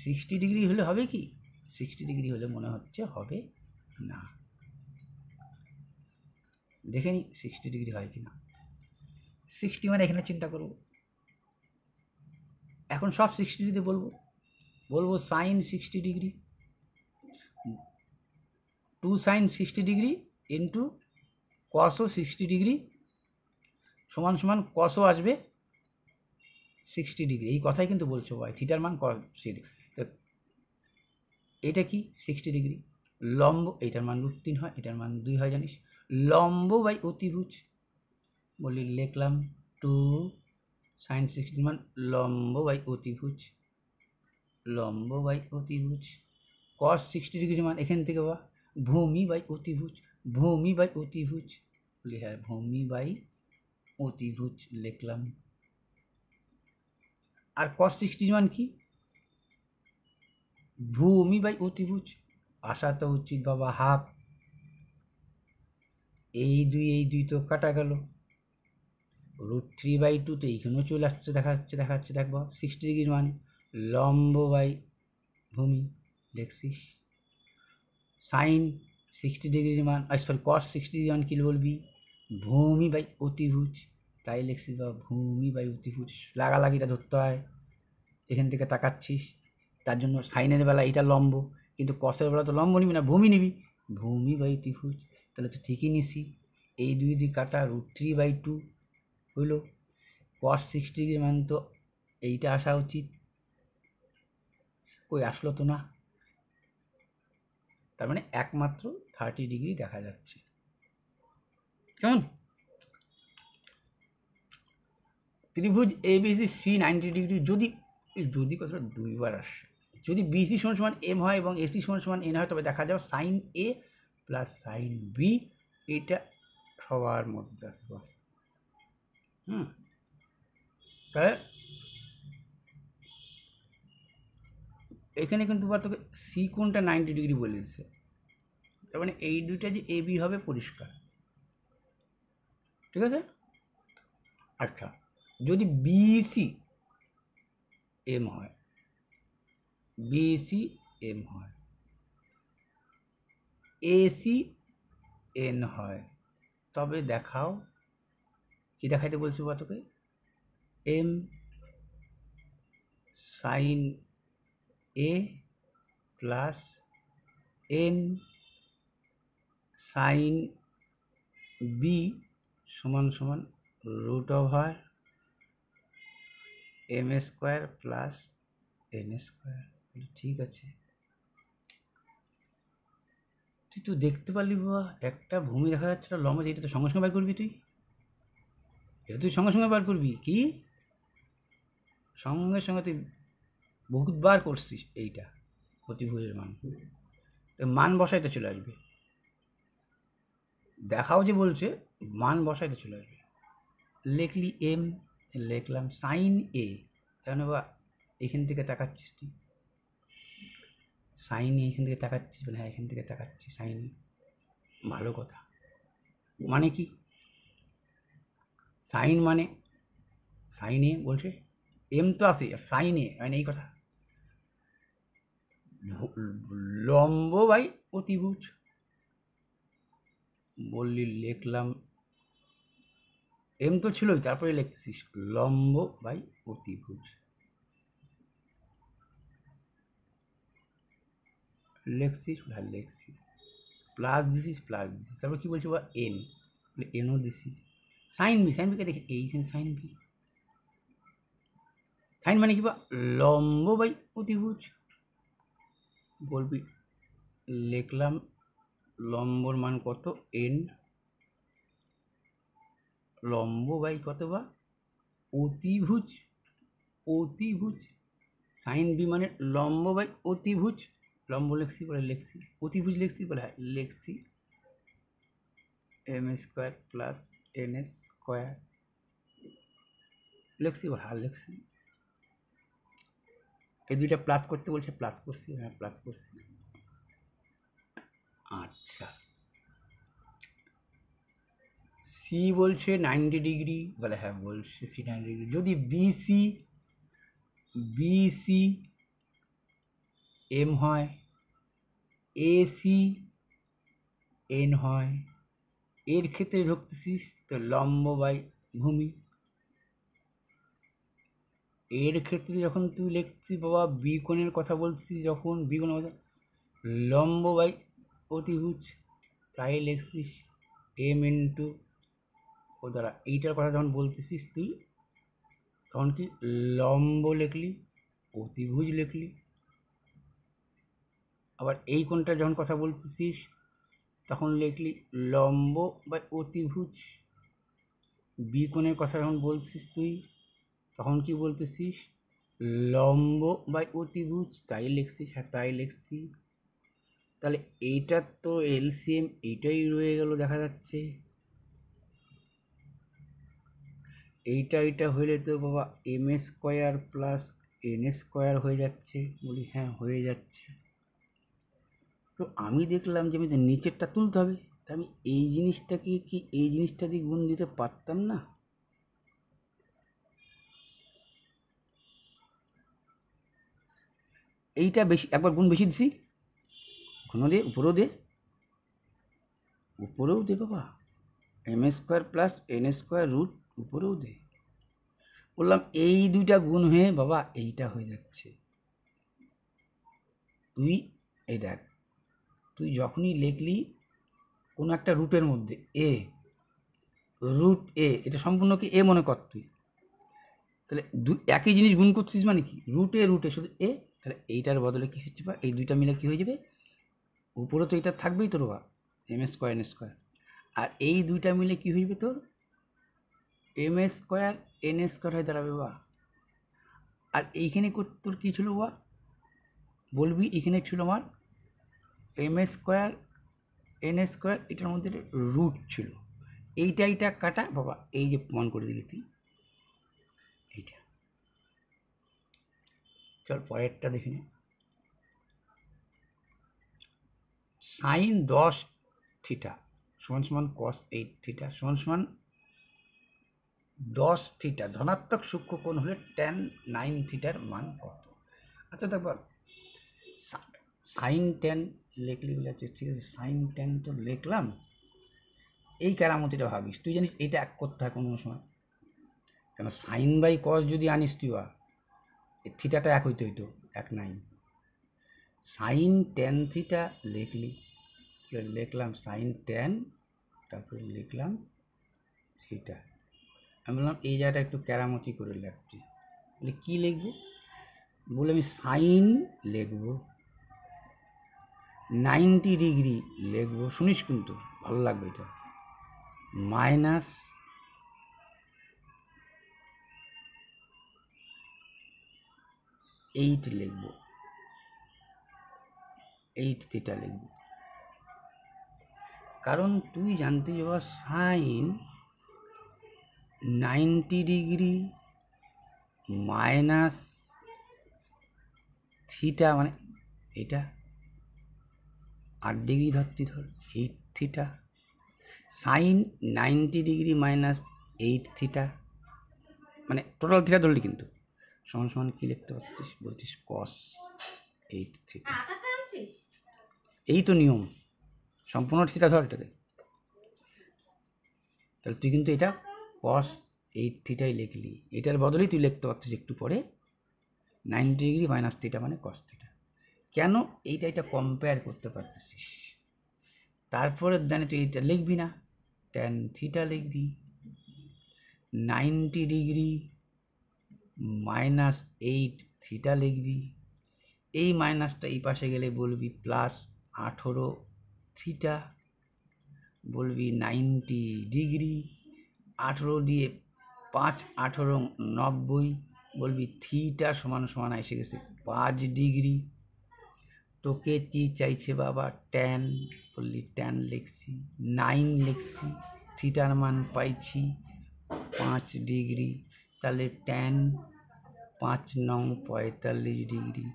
60 ডিগ্রি হলে হবে কি? 60 ডিগ্রি হলে মনে হচ্ছে হবে না। দেখে নি 60 ডিগ্রি হয় কি না। 60 মানে এখানে চিন্তা করব, এখন সব 60 ডিগ্রিতে বলবো sine 60 degree, 2 sine 60 degree into কসও 60 ডিগ্রি সমান সমান কসও আসবে 60 ডিগ্রি। এই কথাই কিন্তু বলছো ভাই, থিটার মান এটা কি 60 ডিগ্রি। লম্ব, এইটার মান √3 হয়, এটার মান 2 হয় জানিস। লম্ব বাই অতিভুজ, বলি লিখলাম 2 সাইন 60 মান লম্ব বাই অতিভুজ, লম্ব বাই অতিভুজ। cos 60 ডিগ্রি মান এখান থেকে বা ভূমি বাই অতিভুজ, ভূমি বাই অতিভুজ। বলি হ্যাঁ, ভূমি বাই অতিভুজ লিখলাম। আর cos 60 মান কি? ভূমি বাই অতিভুজ। আসা তো উচিত বাবা হাফ। এই দুই তো কাটা গেল, √3/2 তো এইখানেও চলে আসছে, দেখা যাচ্ছে দেখবো 60 ডিগ্রির মান লম্ব বাই ভূমি দেখছিস। সাইন 60 ডিগ্রির মান, সরি cos 60 ডিগ্রির মান কি বলবি? ভূমি বাই অতিভুজ, তাই লিখছিস বা ভূমি বাই অতিভুজ। লাগালাগিটা ধরতে হয়, এখান থেকে তাকাচ্ছিস, তার জন্য সাইনের বেলা এটা লম্ব, কিন্তু কসের বেলা তো লম্ব নিবি না, ভূমি নিবি, ভূমি বাই অতিভুজ। তাহলে তো ঠিকই নিছি। এই দুই কাটা √3/2 হইল। cos 60 ডিগ্রির মান তো এইটা আসা উচিত, কই আসলো তো না। তার মানে একমাত্র 30 ডিগ্রি দেখা যাচ্ছে। কেমন? ত্রিভুজ ABC C 90 ডিগ্রি, যদি কথাটা দুইবার আসে, যদি BC সমান M হয় এবং AC সমান N হয়, তবে দেখা যাবে sine A plus sine B এটা সবার মধ্যে আসবে। তাহলে এখানে কিন্তু তোকে সি কোনটা 90 ডিগ্রি বলে দিচ্ছে, তার মানে এই দুইটা যে AB হবে পরিষ্কার, ঠিক আছে। আচ্ছা, যদি BC M হয়, BC M হয়, AC N হয়, তবে দেখাও কি দেখাইতে বলছি বা তোকে? M sine A plus N sine B সমান সমান √/m² প্লাস n²। ঠিক আছে, তুই তো দেখতে পারলি বাবা, একটা ভূমি দেখা যাচ্ছে, একটা লম্ব, এটা তো সঙ্গে সঙ্গে বার করবি তুই, এটা তুই সঙ্গে সঙ্গে বার করবি, কি সঙ্গে সঙ্গে তুই বহুতবার করছিস এইটা অতিভুজের মান, তো মান বসাইতে চলে আসবে, দেখাও যে বলছে মান বসাইতে চলে আসবে। লিখলি এম, লিখলাম সাইন এ, তাহলে বা এখান থেকে তাকাচ্ছিস তুই, সাইন এ এখান থেকে তাকাচ্ছিস, হ্যাঁ এখান থেকে তাকাচ্ছি সাইন এ, ভালো কথা। মানে কি সাইন মানে, সাইন এ বলছে, এম তো আছে আর সাইন এ মানে এই কথা, লম্ব বাই অতিভুজ বললি, লিখলাম এম তো ছিলই, তারপরে লিখছিস লম্ব বাই অতিভুজ, লিখছিস, হ্যাঁ লিখছি, প্লাস দিছিস, তারপর কি বলছি বা এন, এনও দিছিস, সাইন বি, সাইন বিকে দেখে এইখানে সাইন বি, সাইন মানে কি বা লম্ব বাই অতিভুজ, বলবি লিখলাম লম্বর মান কত এন, লম্ব বাই কত বা অতিভুজ, অতিভুজ সাইন বি মানে লম্ব বাই অতিভুজ, লম্ব লিখছি বলে লিখছি, অতিভুজ লিখছি বলে হ্যাঁ লিখছি m square plus n square লিখছি বলে হ্যাঁ লিখছি, এই দুইটা প্লাস করতে বলছে, প্লাস করছি, হ্যাঁ প্লাস করছি। আচ্ছা, সি বলছে 90 ডিগ্রি, বলে হ্যাঁ বলছে সি 90 ডিগ্রি, যদি বিসি, বিসি এম হয়, এসি এন হয়, এর ক্ষেত্রে ধরতেছিস তো লম্ব বাই ভূমি, এর ক্ষেত্রে যখন তুই লিখছিস বাবা বি কোণের কথা বলছিস, যখন বি কোণের কথা লম্ব বাই অতিভুজ, তাই লিখছিস এম ইন্টু ও দ্বারা, এইটার কথা যখন বলতেছিস তুই তখন কি লম্ব লিখলি, অতিভুজ লিখলি, আবার এই কোণটা যখন কথা বলতেছিস তখন লিখলি লম্ব বাই অতিভুজ, বি কোণের কথা যখন বলছিস তুই তখন কি বলতেছিস লম্ব বাই অতিভুজ, তাই লিখছিস, হ্যাঁ তাই লিখছি, তাহলে এইটার তো এলসিএম এইটাই রয়ে গেল দেখা যাচ্ছে, এইটা হইলে তো বাবা m square plus n square হয়ে যাচ্ছে, বলি হ্যাঁ হয়ে যাচ্ছে, তো আমি দেখলাম যে আমি নিচেরটা তুলতে হবে, তা আমি এই জিনিসটাকে কি এই জিনিসটা দিয়ে গুণ দিতে পারতাম না, এইটা বেশি, একবার গুণ বেশি দিছি, ঘন দে, উপরেও দে, উপরেও দে বাবা, m square plus n square root উপরেও দে, বললাম এই দুইটা গুণ হয়ে বাবা এইটা হয়ে যাচ্ছে, তুই এই দেখ, তুই যখনই লিখলি কোনো একটা রুটের মধ্যে এ, রুট এ, এটা সম্পূর্ণ কি এ মনে কর তুই, তাহলে একই জিনিস গুণ করছিস মানে কি রুটে শুধু এ, তাহলে এইটার বদলে কী হচ্ছে বা এই দুইটা মিলে কী হয়ে যাবে, উপরে তো এটা থাকবেই তোর বা এম স্কোয়ার এন স্কোয়ার, আর এই দুইটা মিলে কী হয়ে যাবে তোর এম স্কোয়ার এন স্কোয়ার হয়ে দাঁড়াবে বা, আর এইখানে তোর কী ছিল বা বলবি, এখানে ছিল আমার এম স্কোয়ার এন স্কোয়ার, এটার মধ্যে রুট ছিল, এইটা কাটা বাবা, এই যে প্রমাণ করে দিলি তুই এইটা, চল পরেরটা দেখে নে, সাইন 10 থিটা সমান সমান কস 8 থিটা সমান সমান 10 থিটা ধনাত্মক সূক্ষ্ম কোণ হলে ট্যান 9 থিটার মান কত। আচ্ছা দেখো সাইন ট্যান লিখলি বলে ঠিক আছে, সাইন ট্যান তো লিখলাম, এই কেরামতিটা ভাবিস, তুই জানিস এইটা এক করতে হয় কোনো সময়, কেন সাইন বাই কস যদি আনিস তুই বা থিটাটা এক হইতে হইতো 1/9, সাইন ট্যান থিটা লিখলি, লিখলাম সাইন ট্যান, তারপরে লিখলাম থিটা, আমি বললাম এই জায়গাটা একটু কেরামতি করে লিখছি, বলে কী লিখবো, বলে আমি সাইন লিখব, 90 ডিগ্রি লিখবো, শুনিস কিন্তু ভালো লাগবে এটা, মাইনাস 8 লিখবো, 8 থিটা লিখবো। কারণ তুই জানতে যাওয়া সাইন 90 ডিগ্রি মাইনাস থিটা মানে এটা 8 ডিগ্রি ধরতি ধর, 8 theta sine 90 degree minus 8 theta মানে টোটাল থিটা ধরলি কিন্তু সমান সমান কি লিখতে পারতিস, বলছিস কস 8 থিটা। এই তো নিয়ম, সম্পূর্ণ থিটা ধর এটাকে, তাহলে তুই কিন্তু এটা কস 8 থিটাই লিখলি, এটার বদলেই তুই লিখতে পারতিস একটু পরে 90 ডিগ্রি মাইনাস থিটা মানে কস থিটা। কেন এইটা এটা কম্পেয়ার করতে পারতেছিস। তারপরে জানি তুই এটা লিখবি না, ট্যান থিটা লিখবি, 90 ডিগ্রি মাইনাস 8 থিটা লিখবি, এই মাইনাসটা এই পাশে গেলে বলবি প্লাস 18 থিটা, বলবি 90 ডিগ্রি, 18 দিয়ে 5 18 90, বলবি থিটা সমান সমান এসে গেছে 5 ডিগ্রি। তোকে কি চাইছে বাবা, ট্যান, বললি ট্যান লিখছি, 9 লিখছি, থিটার মান পাইছি 5 ডিগ্রি, তাহলে ট্যান 5 9 45 ডিগ্রি।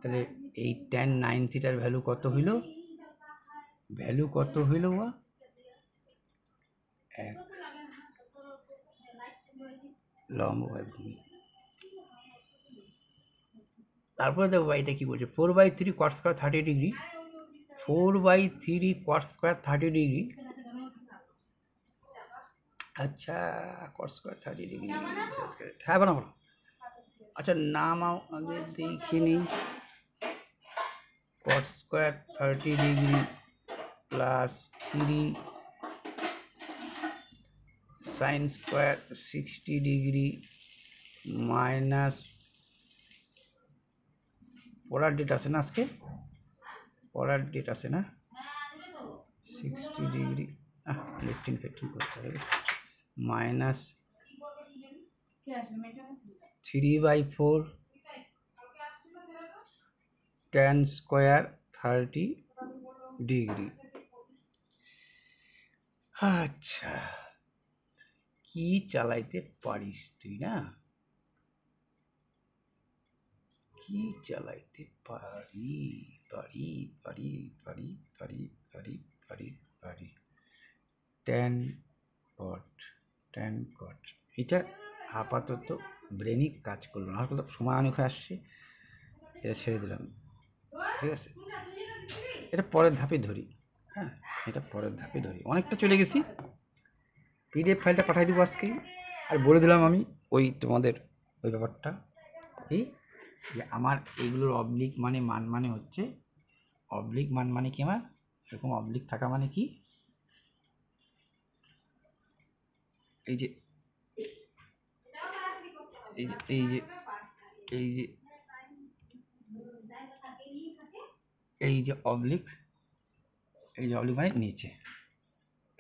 তাহলে এই ট্যান 9 থিটার ভ্যালু কত হইল, ভ্যালু কত হইল বা 1 লম্ব বাই ভূমি। তারপরে দেখো এটা কি বলছে, 4/3 cot square 30 degree, 4/3 cot square 30 degree, আচ্ছা cot square 30 ডিগ্রি, হ্যাঁ বানাবো, আচ্ছা নামাও আগে দেখিনি, cot square 30 degree plus 3 sin square 60 degree minus পড়ার ডেট আছে না, আজকে পড়ার ডেট আছে না, 60 ডিগ্রি লেফটিং ফেটিং করতে হবে, মাইনাস 3/4 tan স্কোয়ার 30 ডিগ্রি। আচ্ছা কি চালাইতে পারিস তুই না, কি চালাইতে পারি পারি পারি পারি পারি পারি পারি পারি ট্যান কট, এটা আপাতত ব্রেনই কাজ করলো না, হয়তো সময় অনেক হয়ে আসছে, এটা ছেড়ে দিলাম, ঠিক আছে, এটা পরের ধাপে ধরি, হ্যাঁ এটা পরের ধাপে ধরি, অনেকটা চলে গেছি, পিডিএফ ফাইলটা পাঠিয়ে দেবো আজকেই। আর বলে দিলাম আমি ওই তোমাদের ওই ব্যাপারটা কি, যে আমার এইগুলোর অবলিক মানে মান মানে হচ্ছে, অবলিক মান মানে কি, আমার এরকম অবলিক থাকা মানে কি, এই যে এই যে এই যে এই যে এই যে অবলিক, এই যে অবলিক মানে নিচে,